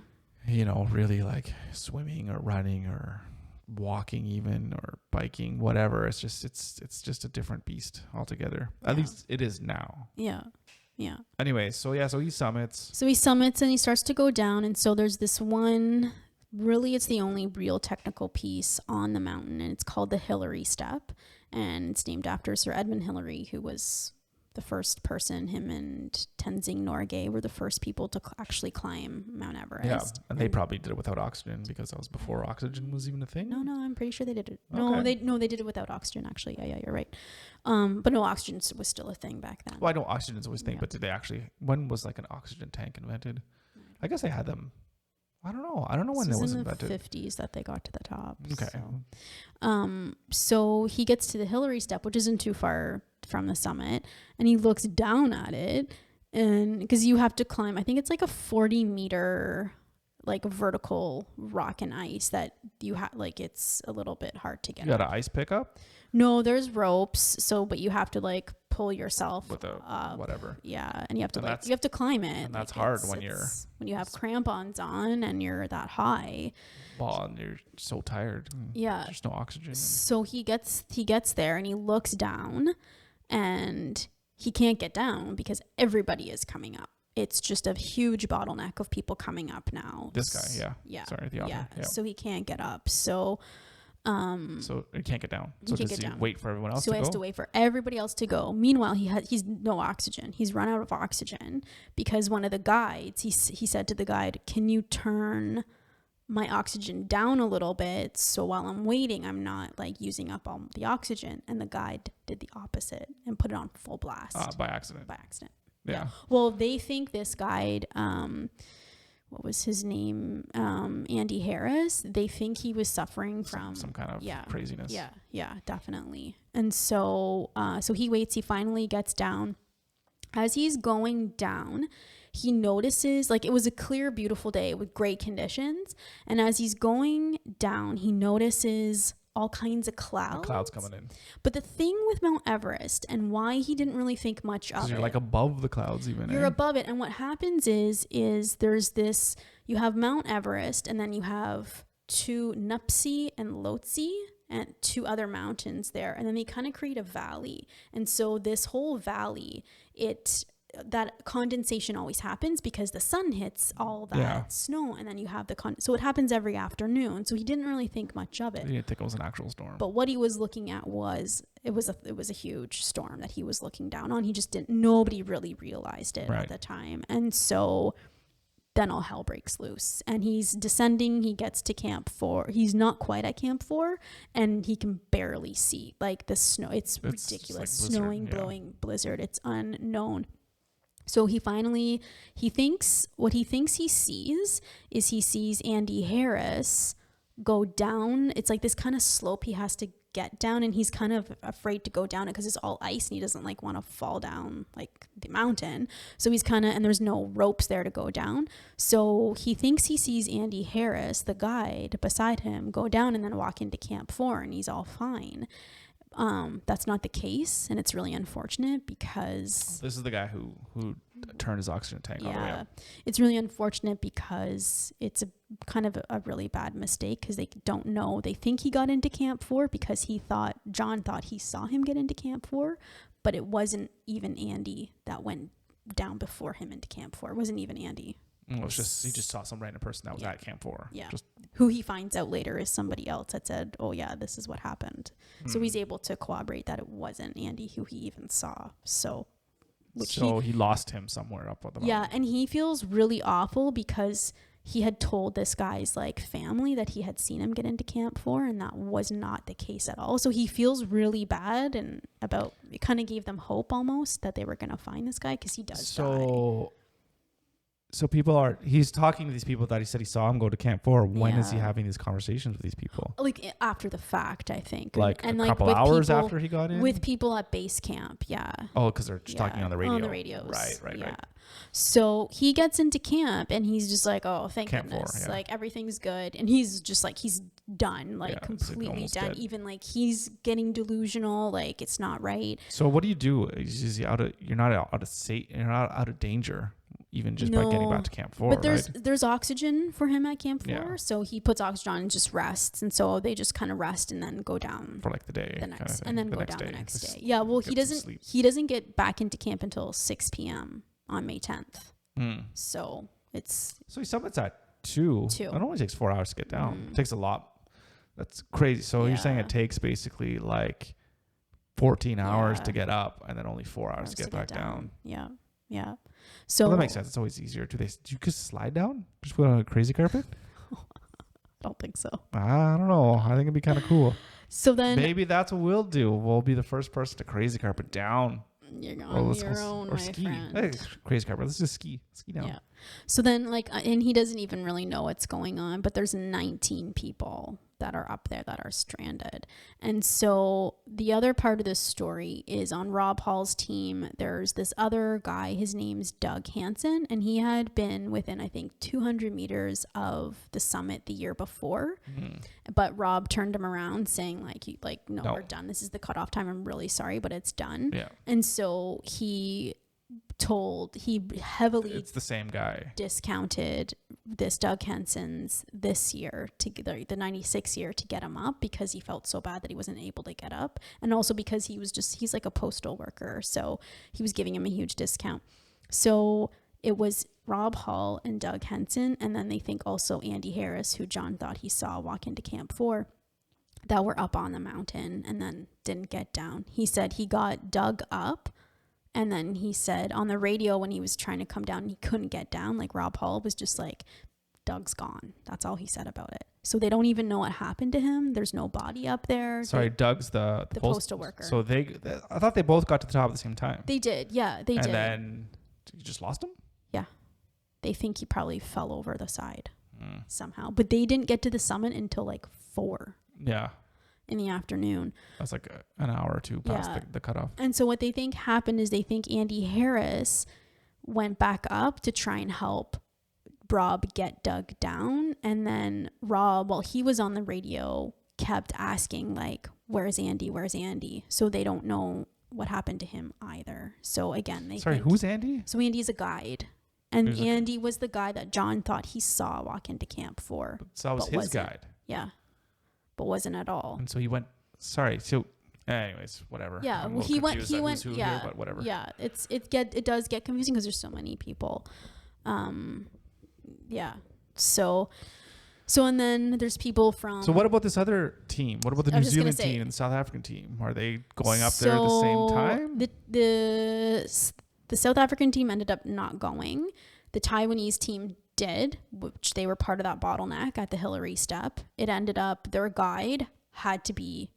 Really like swimming or running or walking even or biking, whatever. It's just a different beast altogether. At least it is now. Yeah. Yeah. Anyway, so he summits. So he summits and he starts to go down, and so there's this one. Really, it's the only real technical piece on the mountain, and it's called the Hillary Step, and it's named after Sir Edmund Hillary, who was the first person. Him and Tenzing Norgay were the first people to actually climb Mount Everest. Yeah, and they probably did it without oxygen because that was before oxygen was even a thing. No, I'm pretty sure they did it. Okay. They did it without oxygen. Actually, yeah, you're right. But no, oxygen was still a thing back then. Well, I know oxygen's always a thing, but did they actually? When was like an oxygen tank invented? I guess they had them. I don't know when it was invented. In the 50s that they got to the top. Okay. So he gets to the Hillary Step, which isn't too far from the summit, and he looks down at it, and because you have to climb, I think it's like a 40-meter like vertical rock and ice that you have, like it's a little bit hard to get. You got an ice pickup? No, there's ropes. But you have to like pull yourself with a up. whatever. Yeah, and you have to you have to climb it. And that's hard when you have crampons on and you're that high. Well, and you're so tired. Yeah, there's no oxygen. So he gets there and he looks down, and he can't get down because everybody is coming up. It's just a huge bottleneck of people coming up now. This guy, yeah. Sorry, the author. Yeah. So he can't get up. So he can't get down. So does he wait for everyone else to go? So he has to wait for everybody else to go. Meanwhile, he's no oxygen. He's run out of oxygen because one of the guides, he said to the guide, "Can you turn my oxygen down a little bit so while I'm waiting, I'm not like using up all the oxygen?" And the guide did the opposite and put it on full blast. By accident. Yeah. Well, they think this guide, what was his name? Andy Harris. They think he was suffering from some kind of craziness. Yeah, definitely. And so, so he waits. He finally gets down. As he's going down, he notices, like, it was a clear, beautiful day with great conditions. And as he's going down, he notices all kinds of clouds. Clouds coming in. But the thing with Mount Everest and why he didn't really think much of it. You're like above the clouds even. You're above it. And what happens is there's this, you have Mount Everest and then you have two Nuptse and Lhotse and two other mountains there. And then they kind of create a valley. And so this whole valley, that condensation always happens because the sun hits all that snow, and then you have so it happens every afternoon. So he didn't really think much of it. He didn't think it was an actual storm. But what he was looking at was it was a huge storm that he was looking down on. He just nobody really realized it at the time. And so then all hell breaks loose, and he's descending. He gets to Camp 4. He's not quite at Camp 4, and he can barely see, like, the snow. It's ridiculous. Like snowing, blowing blizzard. It's unknown. So he thinks he sees Andy Harris go down. It's like this kind of slope he has to get down, and he's kind of afraid to go down it because it's all ice and he doesn't like want to fall down like the mountain. So he's and there's no ropes there to go down. So he thinks he sees Andy Harris, the guide, beside him go down and then walk into Camp 4, and he's all fine. That's not the case, and it's really unfortunate because this is the guy who turned his oxygen tank all the way up. It's really unfortunate because it's a kind of a really bad mistake because they don't know. They think he got into Camp 4 because John thought he saw him get into Camp 4, but it wasn't even Andy that went down before him into Camp 4. It wasn't even Andy. It was just he just saw some random person that was at Camp 4. Yeah. Who he finds out later is somebody else that said, "Oh yeah, this is what happened." So he's able to corroborate that it wasn't Andy who he even saw. So he lost him somewhere up on the mountain. Yeah, and he feels really awful because he had told this guy's like family that he had seen him get into Camp 4, and that was not the case at all. So he feels really bad, and it kind of gave them hope almost that they were going to find this guy because he does die. So he's talking to these people that he said he saw him go to Camp 4. When is he having these conversations with these people? Like after the fact, I think. Like a couple hours after he got in? With people at base camp, yeah. Oh, because they're just talking on the radio. On the radios. Right. So he gets into camp and he's just like, oh, thank Camp goodness. 4, Like everything's good. And he's just like, he's done, like completely done. Dead. Even like he's getting delusional, like it's not right. So what do you do? You're not out of danger. Even just by getting back to Camp 4, but there's oxygen for him at Camp 4, so he puts oxygen on and just rests, and so they just kind of rest and then go down for like the day, and then go down the next day. Yeah, well, he doesn't get back into camp until 6 p.m. on May 10th. So he summits at 2. It only takes 4 hours to get down. It takes a lot. That's crazy. So you're saying it takes basically like 14 hours to get up, and then only 4 hours to get back down. Yeah. So that makes sense. It's always easier. Do you just slide down? Just put on a crazy carpet? I don't think so. I don't know. I think it'd be kind of cool. So then maybe that's what we'll do. We'll be the first person to crazy carpet down. You're on your own, my ski. friend. Hey, crazy carpet. Let's just ski down. Yeah. So then and he doesn't even really know what's going on, but there's 19 people that are up there that are stranded. And so the other part of this story is on Rob Hall's team. There's this other guy, his name's Doug Hansen, and he had been within, I think, 200 meters of the summit the year before. But Rob turned him around saying no, we're done. This is the cutoff time. I'm really sorry, but it's done. Yeah. And so he heavily, it's the same guy, discounted this Doug Hansen's this year to the 96 year to get him up, because he felt so bad that he wasn't able to get up, and also because he's like a postal worker, so he was giving him a huge discount. So it was Rob Hall and Doug Hansen, and then they think also Andy Harris, who John thought he saw walk into Camp 4, that were up on the mountain and then didn't get down. He said he got Doug up, and then he said on the radio when he was trying to come down, he couldn't get down. Like, Rob Hall was just like, Doug's gone. That's all he said about it. So they don't even know what happened to him. There's no body up there. Sorry, Doug's the postal worker. So I thought they both got to the top at the same time. They did. Yeah, they did. And then you just lost him? Yeah. They think he probably fell over the side somehow. But they didn't get to the summit until like 4. Yeah. In the afternoon. That's like an hour or two past the cutoff. And so what they think happened is they think Andy Harris went back up to try and help Rob get Doug down. And then Rob, while he was on the radio, kept asking like, where's Andy? Where's Andy? So they don't know what happened to him either. So again, who's Andy? So Andy's a guide. And Andy was the guy that John thought he saw walk into Camp 4. So that was his guide. Yeah. But wasn't at all. And so he went, so anyways, whatever. Yeah, well, he went, here, but whatever. Yeah, it does get confusing because there's so many people. Yeah. So and then there's people from. So what about this other team? What about the New Zealand team and the South African team? Are they going up there at the same time? The South African team ended up not going. The Taiwanese team did, which they were part of that bottleneck at the Hillary step. It ended up their guide had to be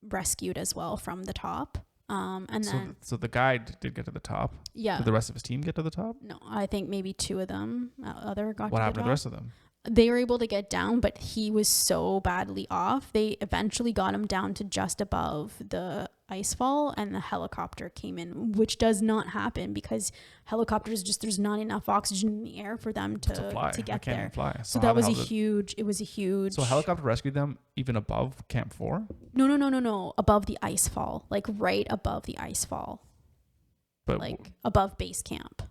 rescued as well from the top. And then so the guide did get to the top. Yeah. Did the rest of his team get to the top? No, I think maybe 2 of them. What happened to the rest of them? They were able to get down, but he was so badly off. They eventually got him down to just above the ice fall, and the helicopter came in, which does not happen because helicopters there's not enough oxygen in the air for them to get there. Fly. So that was a huge. So a helicopter rescued them even above Camp 4? No. Above the ice fall, like right above the ice fall, but like above base camp.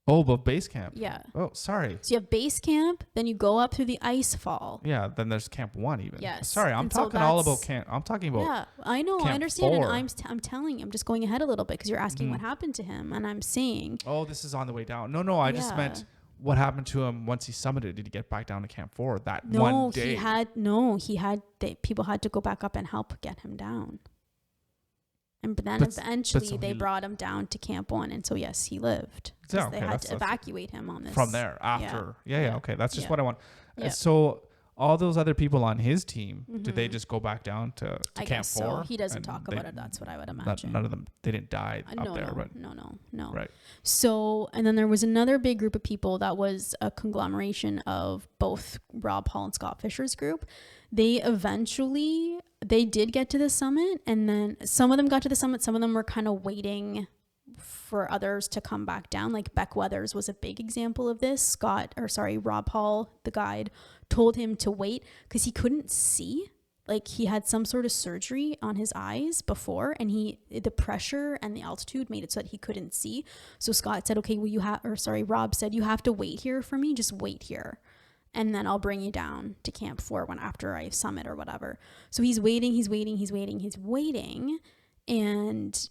Oh, above base camp. Yeah. Oh, sorry. So you have base camp, then you go up through the ice fall. Yeah, then there's Camp 1 even. Yes. Sorry, I'm talking all about camp. I'm talking about. Yeah, I know. Camp I understand, 4. and I'm telling you, I'm just going ahead a little bit because you're asking what happened to him, and I'm saying. Oh, this is on the way down. No, I just meant what happened to him once he summited. Did he get back down to Camp 4 one day? People had to go back up and help get him down. But eventually they brought him down to Camp 1, and so yes, he lived. Yeah, they had to evacuate him on this. From there after. Yeah. Okay, that's just what I want. Yeah. So all those other people on his team, did they just go back down to I Camp guess 4? So. He doesn't talk about it. That's what I would imagine. None of them. They didn't die up there, but no. Right. So, and then there was another big group of people that was a conglomeration of both Rob Hall and Scott Fisher's group. They did get to the summit, and then some of them got to the summit. Some of them were kind of waiting for others to come back down. Like Beck Weathers was a big example of this. Rob Hall, the guide, told him to wait because he couldn't see. Like he had some sort of surgery on his eyes before, and the pressure and the altitude made it so that he couldn't see. So Scott said, okay, Rob said, you have to wait here for me. Just wait here. And then I'll bring you down to Camp 4 after I summit or whatever. So he's waiting, and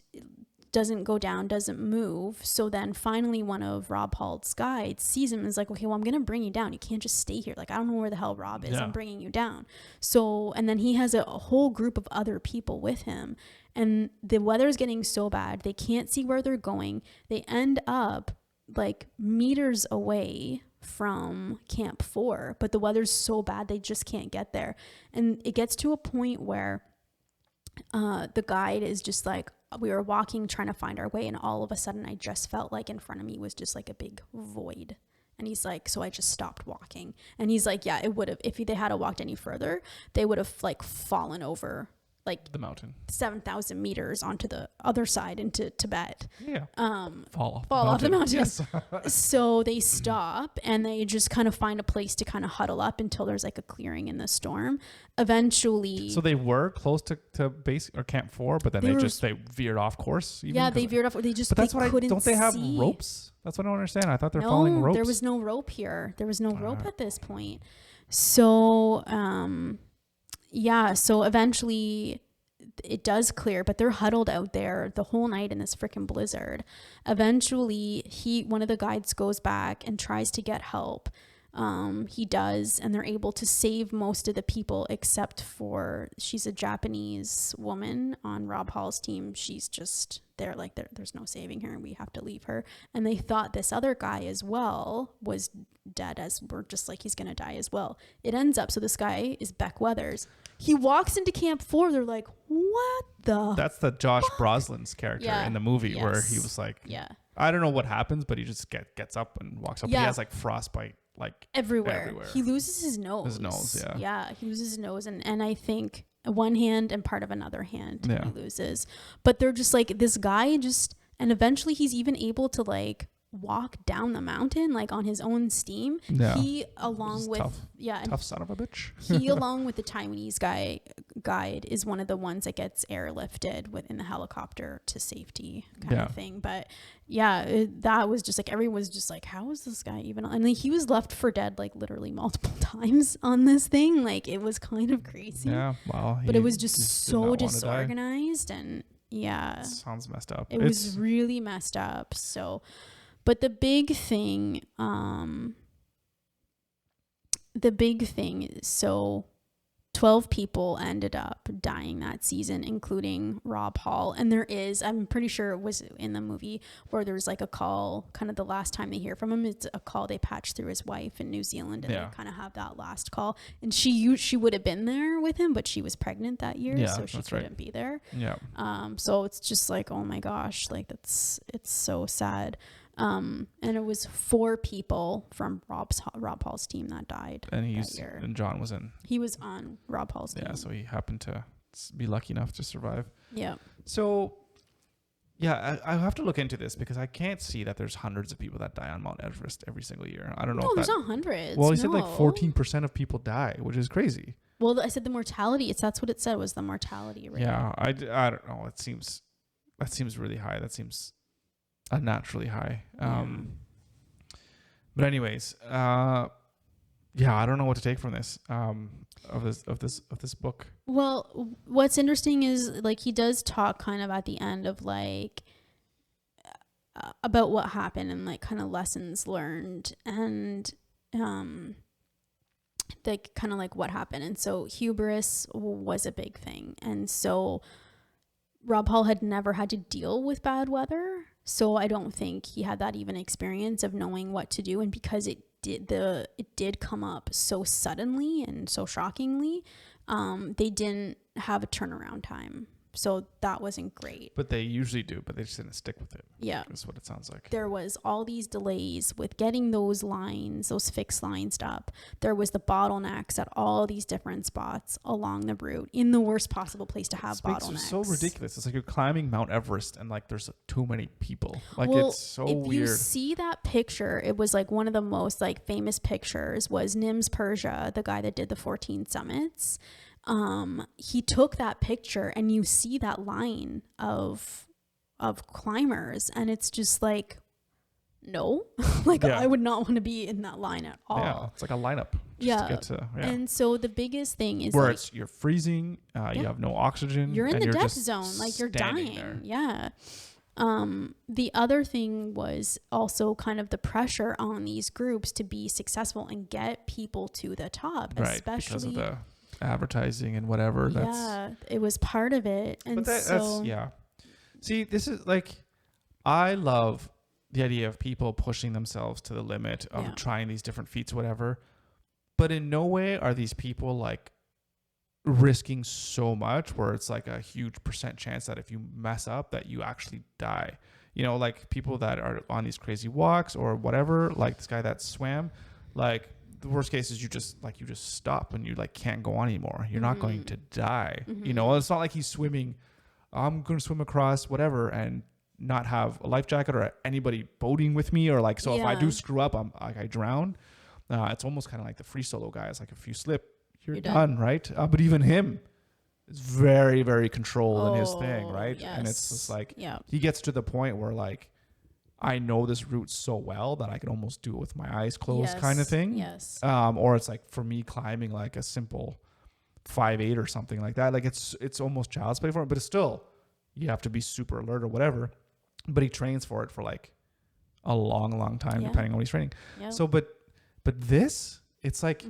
doesn't go down, doesn't move. So then finally one of Rob Hall's guides sees him and is like, okay, well, I'm going to bring you down. You can't just stay here. Like, I don't know where the hell Rob is. Yeah. I'm bringing you down. So, and then he has a whole group of other people with him. And the weather's getting so bad. They can't see where they're going. They end up like meters away from Camp 4, but the weather's so bad they just can't get there. And it gets to a point where the guide is just like, we were walking trying to find our way, and all of a sudden I just felt like in front of me was just like a big void, And he's like, so I just stopped walking. And he's like, yeah, it would have, if they had walked any further, they would have like fallen over like the mountain 7,000 meters onto the other side into Tibet. Yeah. Fall off the mountain. Yes. So they stop and they just kind of find a place to kind of huddle up until there's like a clearing in the storm. Eventually. So they were close to base or Camp 4, but then they veered off course. They veered off. They just, but that's they don't they have ropes? That's what I don't understand. I thought they're following ropes. There was no rope here. There was no rope at this point. So, so eventually it does clear, but they're huddled out there the whole night in this freaking blizzard. Eventually one of the guides goes back and tries to get help. He does, and they're able to save most of the people except for, she's a Japanese woman on Rob Hall's team. She's just there, like there's no saving her and we have to leave her. And they thought this other guy as well was dead, as we're just like, he's gonna die as well. It ends up, so this guy is Beck Weathers. He walks into Camp 4. They're like, what the That's the Josh Brolin's character in the movie where he was like, I don't know what happens, but he just gets up and walks up. He has like frostbite like everywhere. He loses his nose. He loses his nose, and I think one hand and part of another hand he loses. But they're just like, this guy just, and eventually he's even able to like walk down the mountain like on his own steam. He along with tough son of a bitch. He along with the Taiwanese guide is one of the ones that gets airlifted within the helicopter to safety kind of thing. But that was just like, everyone's just like, how is this guy even, and like, he was left for dead like literally multiple times on this thing. Like, it was kind of crazy. But it was just so disorganized, and sounds messed up. It was really messed up. So, but the big thing is, so 12 people ended up dying that season, including Rob Hall. And I'm pretty sure it was in the movie where there's like a call, kind of the last time they hear from him, it's a call they patch through his wife in New Zealand, and they kind of have that last call. And she would have been there with him, but she was pregnant that year, so she couldn't be there. So it's just like, oh my gosh, like it's so sad. And it was 4 people from Rob Hall's team that died that year. And John was in. He was on Rob Hall's team. Yeah, so he happened to be lucky enough to survive. Yeah. So, I have to look into this because I can't see that there's hundreds of people that die on Mount Everest every single year. I don't know. No, there's not hundreds. Well, he said like 14% of people die, which is crazy. Well, I said the mortality. That's what it said, was the mortality rate. Yeah, I don't know. That seems really high. That seems unnaturally high. But anyways, I don't know what to take from this of this book. Well, what's interesting is like he does talk kind of at the end of like about what happened and like kind of lessons learned, and like kind of like what happened. And so hubris was a big thing, and so Rob Hall had never had to deal with bad weather. So I don't think he had that even experience of knowing what to do. And because it did come up so suddenly and so shockingly, they didn't have a turnaround time. So that wasn't great. But they usually do, but they just didn't stick with it. Yeah. That's what it sounds like. There was all these delays with getting those fixed lines up. There was the bottlenecks at all these different spots along the route in the worst possible place to have bottlenecks. It's so ridiculous. It's like you're climbing Mount Everest and like there's too many people. Like, it's so weird. If you see that picture, it was like one of the most like famous pictures was Nims Persia, the guy that did the 14 summits. He took that picture and you see that line of climbers, and it's just like, no, I would not want to be in that line at all. Yeah, it's like a lineup. And so the biggest thing is where you're freezing, you have no oxygen. You're in the death zone, like you're dying. There. Yeah. The other thing was also kind of the pressure on these groups to be successful and get people to the top, especially because of the advertising and whatever. It was part of it. And that's see, this is like, I love the idea of people pushing themselves to the limit of trying these different feats, whatever, but in no way are these people like risking so much where it's like a huge % chance that if you mess up that you actually die. you know, like people that are on these crazy walks or whatever, like this guy that swam, like the worst case is you just stop and you like can't go on anymore. You're not going to die. You know, it's not like he's swimming. I'm going to swim across whatever and not have a life jacket or anybody boating with me, or like, so if I do screw up, I drown. It's almost kind of like the free solo guys. Like if you slip, you're done, right? But even him is very, very controlled in his thing, right? Yes. And it's just like he gets to the point where like, I know this route so well that I can almost do it with my eyes closed, kind of thing. Yes. Or it's like for me climbing like a simple 5'8" or something like that. Like it's almost child's play for him, but it's still, you have to be super alert or whatever. But he trains for it for like a long, long time, depending on what he's training. Yep. So, but this, it's like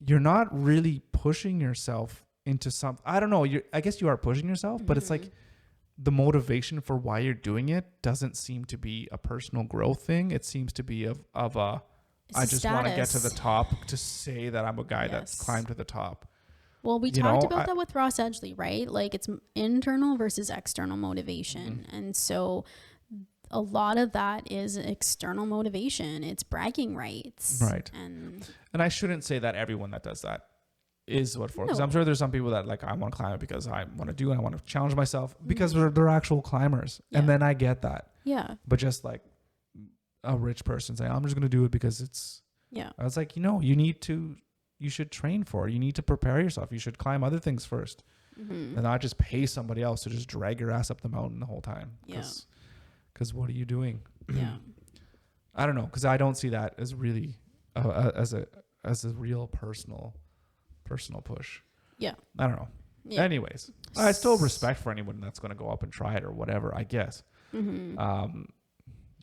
you're not really pushing yourself into something. I don't know. I guess you are pushing yourself, but it's like the motivation for why you're doing it doesn't seem to be a personal growth thing. It seems to be of a, I just want to get to the top to say that I'm a guy that's climbed to the top. Well, we talked about that with Ross Edgley, right? Like it's internal versus external motivation. And so a lot of that is external motivation. It's bragging rights. Right. And I shouldn't say that everyone that does that is what for. Because I'm sure there's some people that like, I want to climb it because I want to do it. I want to challenge myself because they're actual climbers. Yeah. And then I get that. Yeah. But just like a rich person saying, I'm just going to do it because it's, I was like, you should train for it. You need to prepare yourself. You should climb other things first and not just pay somebody else to just drag your ass up the mountain the whole time. Because what are you doing? Yeah. I don't know. Because I don't see that as really as a real personal push. Yeah. I don't know. Yeah. Anyways, I still have respect for anyone that's going to go up and try it or whatever, I guess.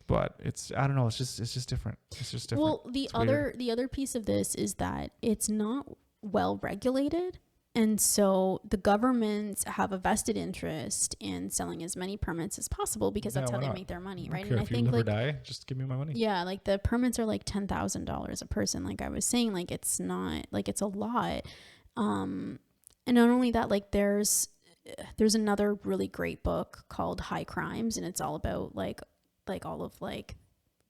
But I don't know. It's just different. It's just different. Well, the other piece of this is that it's not well regulated. And so the governments have a vested interest in selling as many permits as possible because that's how they make their money, right? And I think live or die, just give me my money. Yeah, like the permits are like $10,000 a person. Like I was saying, like it's not like it's a lot. And not only that, like there's another really great book called High Crimes, and it's all about like all of like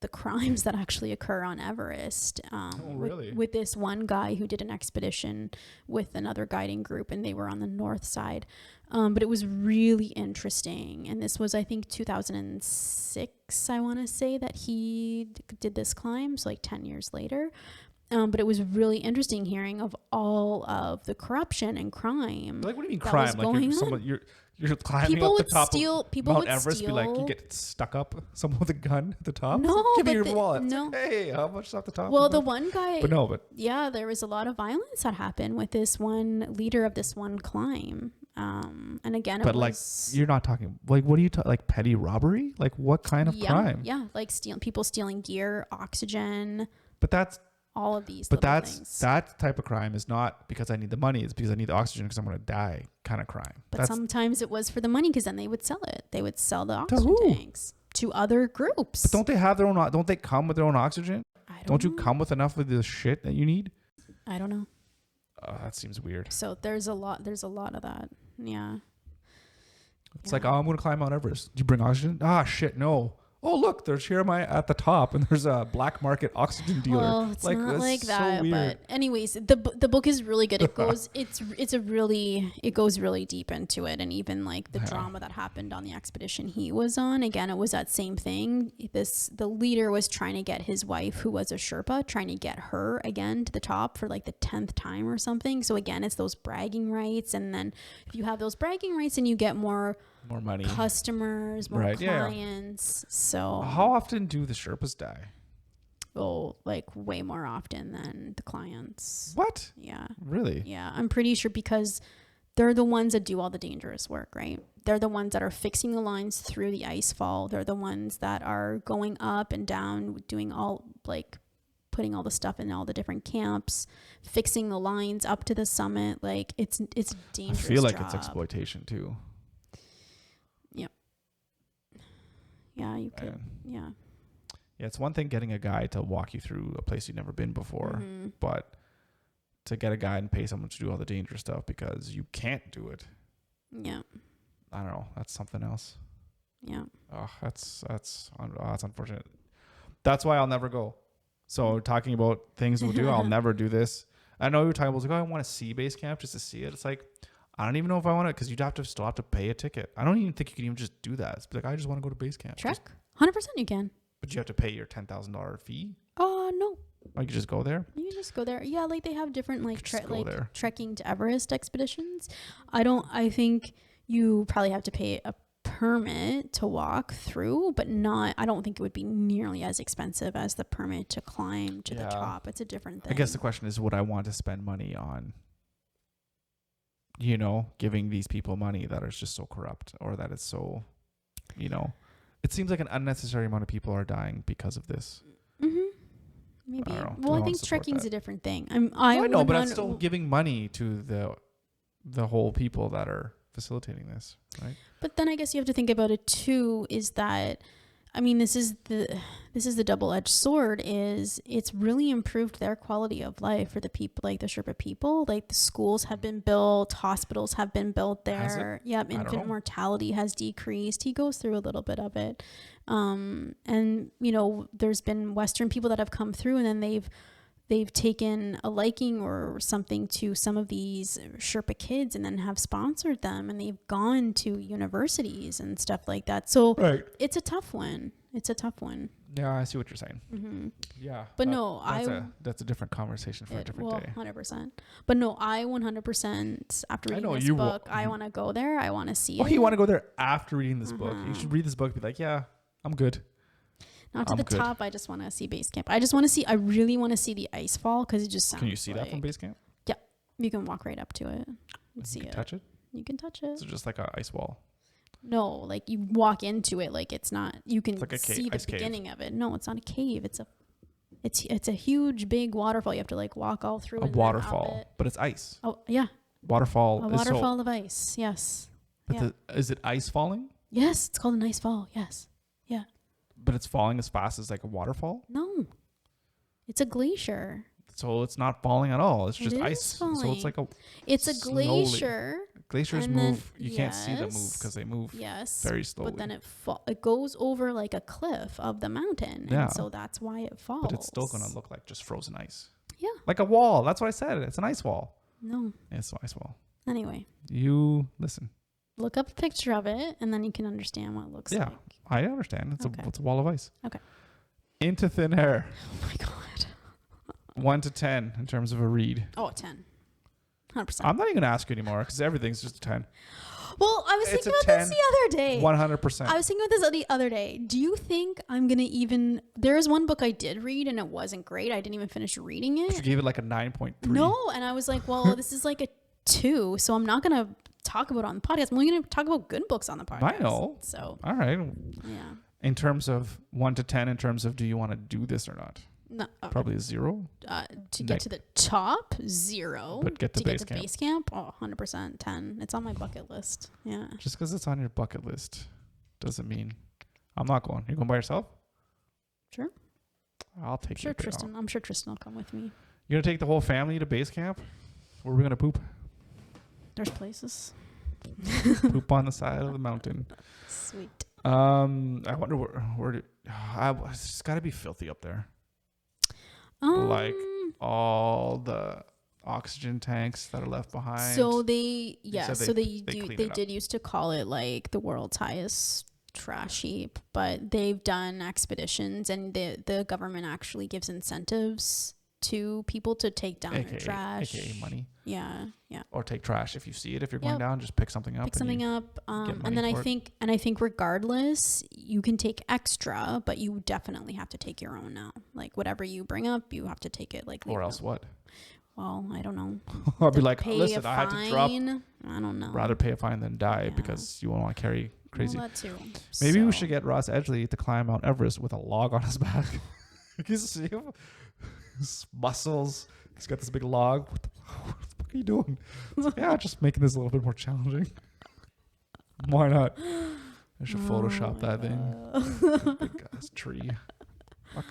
the crimes that actually occur on Everest. Really? With this one guy who did an expedition with another guiding group, and they were on the north side. But it was really interesting. And this was, I think, 2006, I want to say, that he did this climb. So like 10 years later. But it was really interesting hearing of all of the corruption and crime. Like, what do you mean crime? Like you're climbing up the top of Mount Everest, be like, you get stuck up, someone with a gun at the top? No, give me your wallet. No. Like, hey, how much is off the top? Well, the one guy. But yeah, there was a lot of violence that happened with this one leader of this one climb. And again, like, you're not talking like, what are you like petty robbery? Like, what kind of crime? Yeah, like people stealing gear, oxygen. But that's all of these. But that type of crime is not because I need the money. It's because I need the oxygen because I'm going to die kind of crime. But sometimes it was for the money because then they would sell it. They would sell the oxygen tanks to other groups. But don't they have their own? Don't they come with their own oxygen? Don't you come with enough of the shit that you need? I don't know. Oh, that seems weird. So there's a lot of that. Yeah. It's like, I'm going to climb Mount Everest. Do you bring oxygen? Ah, shit, no. Oh, look, there's here at the top, and there's a black market oxygen dealer. Well, it's not like that, so but anyways, the book is really good. It goes it goes really deep into it, and even like the drama that happened on the expedition he was on. Again, it was that same thing. The leader was trying to get his wife, who was a Sherpa, trying to get her again to the top for like the 10th time or something. So again, it's those bragging rights, and then if you have those bragging rights, and you get more money, customers, more clients. So how often do the Sherpas die? Oh, like way more often than the clients. What? Yeah. Really? Yeah. I'm pretty sure because they're the ones that do all the dangerous work, right? They're the ones that are fixing the lines through the ice fall. They're the ones that are going up and down, doing all like putting all the stuff in all the different camps, fixing the lines up to the summit. Like it's dangerous. I feel like it's exploitation too. Yeah, you could. Yeah, it's one thing getting a guy to walk you through a place you've never been before, but to get a guy and pay someone to do all the dangerous stuff because you can't do it. Yeah. I don't know. That's something else. Yeah. Oh, that's unfortunate. That's why I'll never go. So talking about things we'll do, I'll never do this. I know you're talking about like, oh, I want to see base camp just to see it. It's like, I don't even know if I want it, because you'd still have to pay a ticket. I don't even think you can even just do that. It's like, I just want to go to base camp. Trek? 100% you can. But you have to pay your $10,000 fee? No. Or you can just go there? You can just go there. Yeah, like they have different like there. trekking to Everest expeditions. I think you probably have to pay a permit to walk through, but I don't think it would be nearly as expensive as the permit to climb to the top. It's a different thing. I guess the question is, would I want to spend money on, giving these people money that is just so corrupt, or that is so, it seems like an unnecessary amount of people are dying because of this. Maybe. I think trekking's a different thing. I know, but I'm still giving money to the whole people that are facilitating this, right? But then I guess you have to think about it too, is that, this is the double-edged sword, is it's really improved their quality of life for the people, like the Sherpa people. Like the schools have been built, hospitals have been built there. Yep, infant mortality has decreased. He goes through a little bit of it. And there's been Western people that have come through, and then they've taken a liking or something to some of these Sherpa kids, and then have sponsored them, and they've gone to universities and stuff like that. So It's a tough one. Yeah, I see what you're saying. Mm-hmm. Yeah. But that's a different conversation for a different day. 100%. But no, I 100%, after reading this book, I want to go there. I want to see it. You want to go there after reading this book. You should read this book and be like, yeah, I'm good. Not to the top. I just want to see base camp. I really want to see the ice fall, because it just sounds. Can you see that from base camp? Yeah, you can walk right up to it and see it. Touch it. You can touch it. It's just like an ice wall. No, like you walk into it, like it's not. You can like see the beginning of it. No, it's not a cave. It's a huge, big waterfall. You have to like walk all through. A waterfall, but it's ice. Oh yeah. Waterfall. A waterfall of ice. Yes. But is it ice falling? Yes, it's called an ice fall. Yes. Yeah. But it's falling as fast as like a waterfall? No. It's a glacier. So it's not falling at all. It's just ice. Falling. So it's like it's a glacier. Glaciers move. You can't see them move because they move very slowly. But then it goes over like a cliff of the mountain. Yeah. And so that's why it falls. But it's still going to look like just frozen ice. Yeah. Like a wall. That's what I said. It's an ice wall. No. It's an ice wall. Anyway. You listen. Look up a picture of it, and then you can understand what it looks like. Yeah, I understand. It's a wall of ice. Okay. Into Thin Air. Oh my God. 1 to 10 in terms of a read. Oh, 10. 100%. I'm not even going to ask you anymore, because everything's just a 10. Well, I was thinking about this the other day. 100%. I was thinking about this the other day. Do you think I'm going to even... There is one book I did read, and it wasn't great. I didn't even finish reading it. But you gave it like a 9.3. No, and I was like, well, this is like a 2, so I'm not going to talk about it on the podcast. I'm only going to talk about good books on the podcast. I know. So. All right. Yeah. In terms of 1 to 10, in terms of do you want to do this or not? No. Probably a 0. To get to the top, 0. But get to base camp. Base camp, 100% 10. It's on my bucket list. Yeah. Just because it's on your bucket list doesn't mean I'm not going. You're going by yourself? Sure. I'll take you. I'm sure Tristan will come with me. You're going to take the whole family to base camp? Where are we going to poop? There's places. Poop on the side of the mountain. Sweet. I wonder where it's got to be filthy up there. Like all the oxygen tanks that are left behind. So they did used to call it like the world's highest trash heap, but they've done expeditions, and the government actually gives incentives to people to take down their trash. AKA money. Yeah. Or take trash if you see it. If you're going down, just pick something up. And then I think regardless, you can take extra, but you definitely have to take your own now. Like whatever you bring up, you have to take it. Like or else what? Well, I don't know. I'll be like, listen, I had to drop. I don't know. Rather pay a fine than die because you won't want to carry crazy. Well, that too. Maybe we should get Ross Edgley to climb Mount Everest with a log on his back. You see him? His muscles. He's got this big log. What the fuck are you doing? Yeah, just making this a little bit more challenging. Why not? I should Photoshop that thing. Big ass tree. Fuck.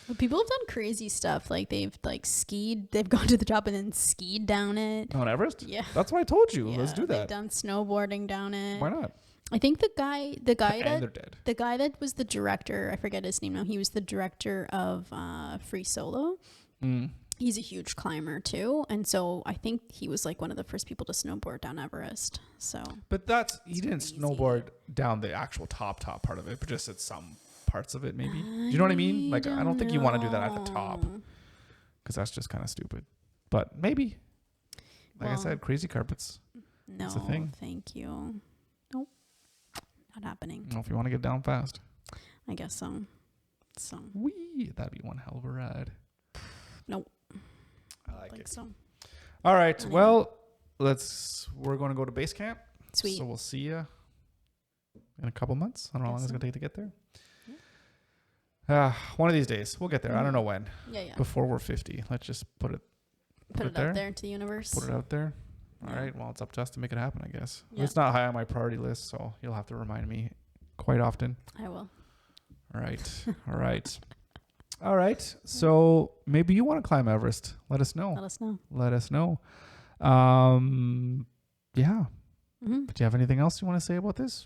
Well, people have done crazy stuff. Like they've skied. They've gone to the top and then skied down it. Mount Everest? Yeah. That's what I told you. Yeah, let's do that. They've done snowboarding down it. Why not? I think the guy and they're dead. the guy that was the director, I forget his name now. He was the director of Free Solo. He's a huge climber too, and so I think he was like one of the first people to snowboard down Everest. So, but he didn't snowboard down the actual top part of it, but just at some parts of it, maybe. Do you know what I mean? Like, I don't think you want to do that at the top, because that's just kind of stupid. But maybe, like I said, crazy carpets. No, it's a thing. Thank you. Nope, not happening. Well, if you want to get down fast, I guess so. So, that'd be one hell of a ride. Nope. I like it. So. All right. Anyway. Well, we're going to go to base camp. Sweet. So we'll see you in a couple months. I don't know how long it's going to take to get there. Yeah. One of these days we'll get there. I don't know when. Yeah. Before we're 50. Let's just put it out there into the universe. Put it out there. All right. Well, it's up to us to make it happen, I guess. Yeah. It's not high on my priority list, so you'll have to remind me quite often. I will. All right. All right. All right. So maybe you want to climb Everest. Let us know. Yeah. Mm-hmm. But do you have anything else you want to say about this?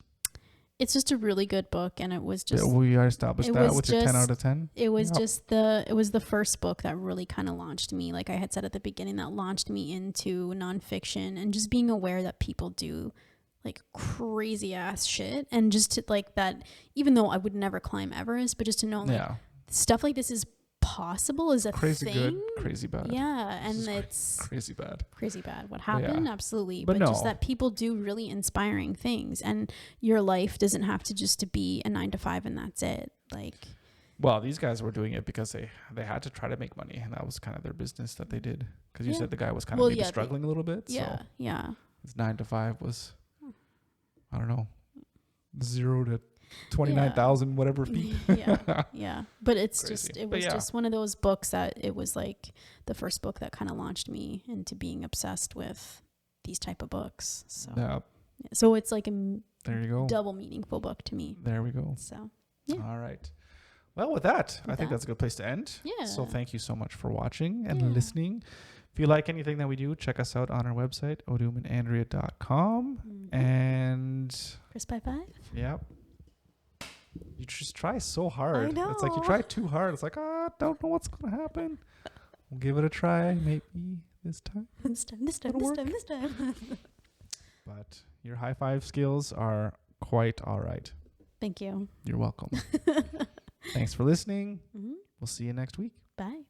It's just a really good book, and it was just... We established that with your 10 out of 10? It was it was the first book that really kind of launched me, like I had said at the beginning, that launched me into nonfiction and just being aware that people do like crazy ass shit, and just to, like that, even though I would never climb Everest, but just to know like stuff like this is possible, is a crazy thing. Good, crazy bad. Yeah, and it's crazy bad. What happened, absolutely, but just that people do really inspiring things, and your life doesn't have to just to be a 9 to 5 and that's it. Like, well, these guys were doing it because they had to try to make money, and that was kind of their business that they did. Because you said the guy was kind of maybe struggling a little bit. Yeah, so his 9 to 5 was, I don't know, 0 to 29,000 whatever feet. yeah. But it's crazy. It was just one of those books that it was like the first book that kind of launched me into being obsessed with these type of books. So so it's like there you go, double meaningful book to me. There we go. So all right. Well, with that, I think that's a good place to end. Yeah. So thank you so much for watching and listening. If you like anything that we do, check us out on our website, odumandandrea.com. Mm-hmm. And Chris by 5. Yep. You just try so hard. I know. It's like you try too hard. It's like, don't know what's going to happen. We'll give it a try maybe this time. This time. But your high five skills are quite all right. Thank you. You're welcome. Thanks for listening. Mm-hmm. We'll see you next week. Bye.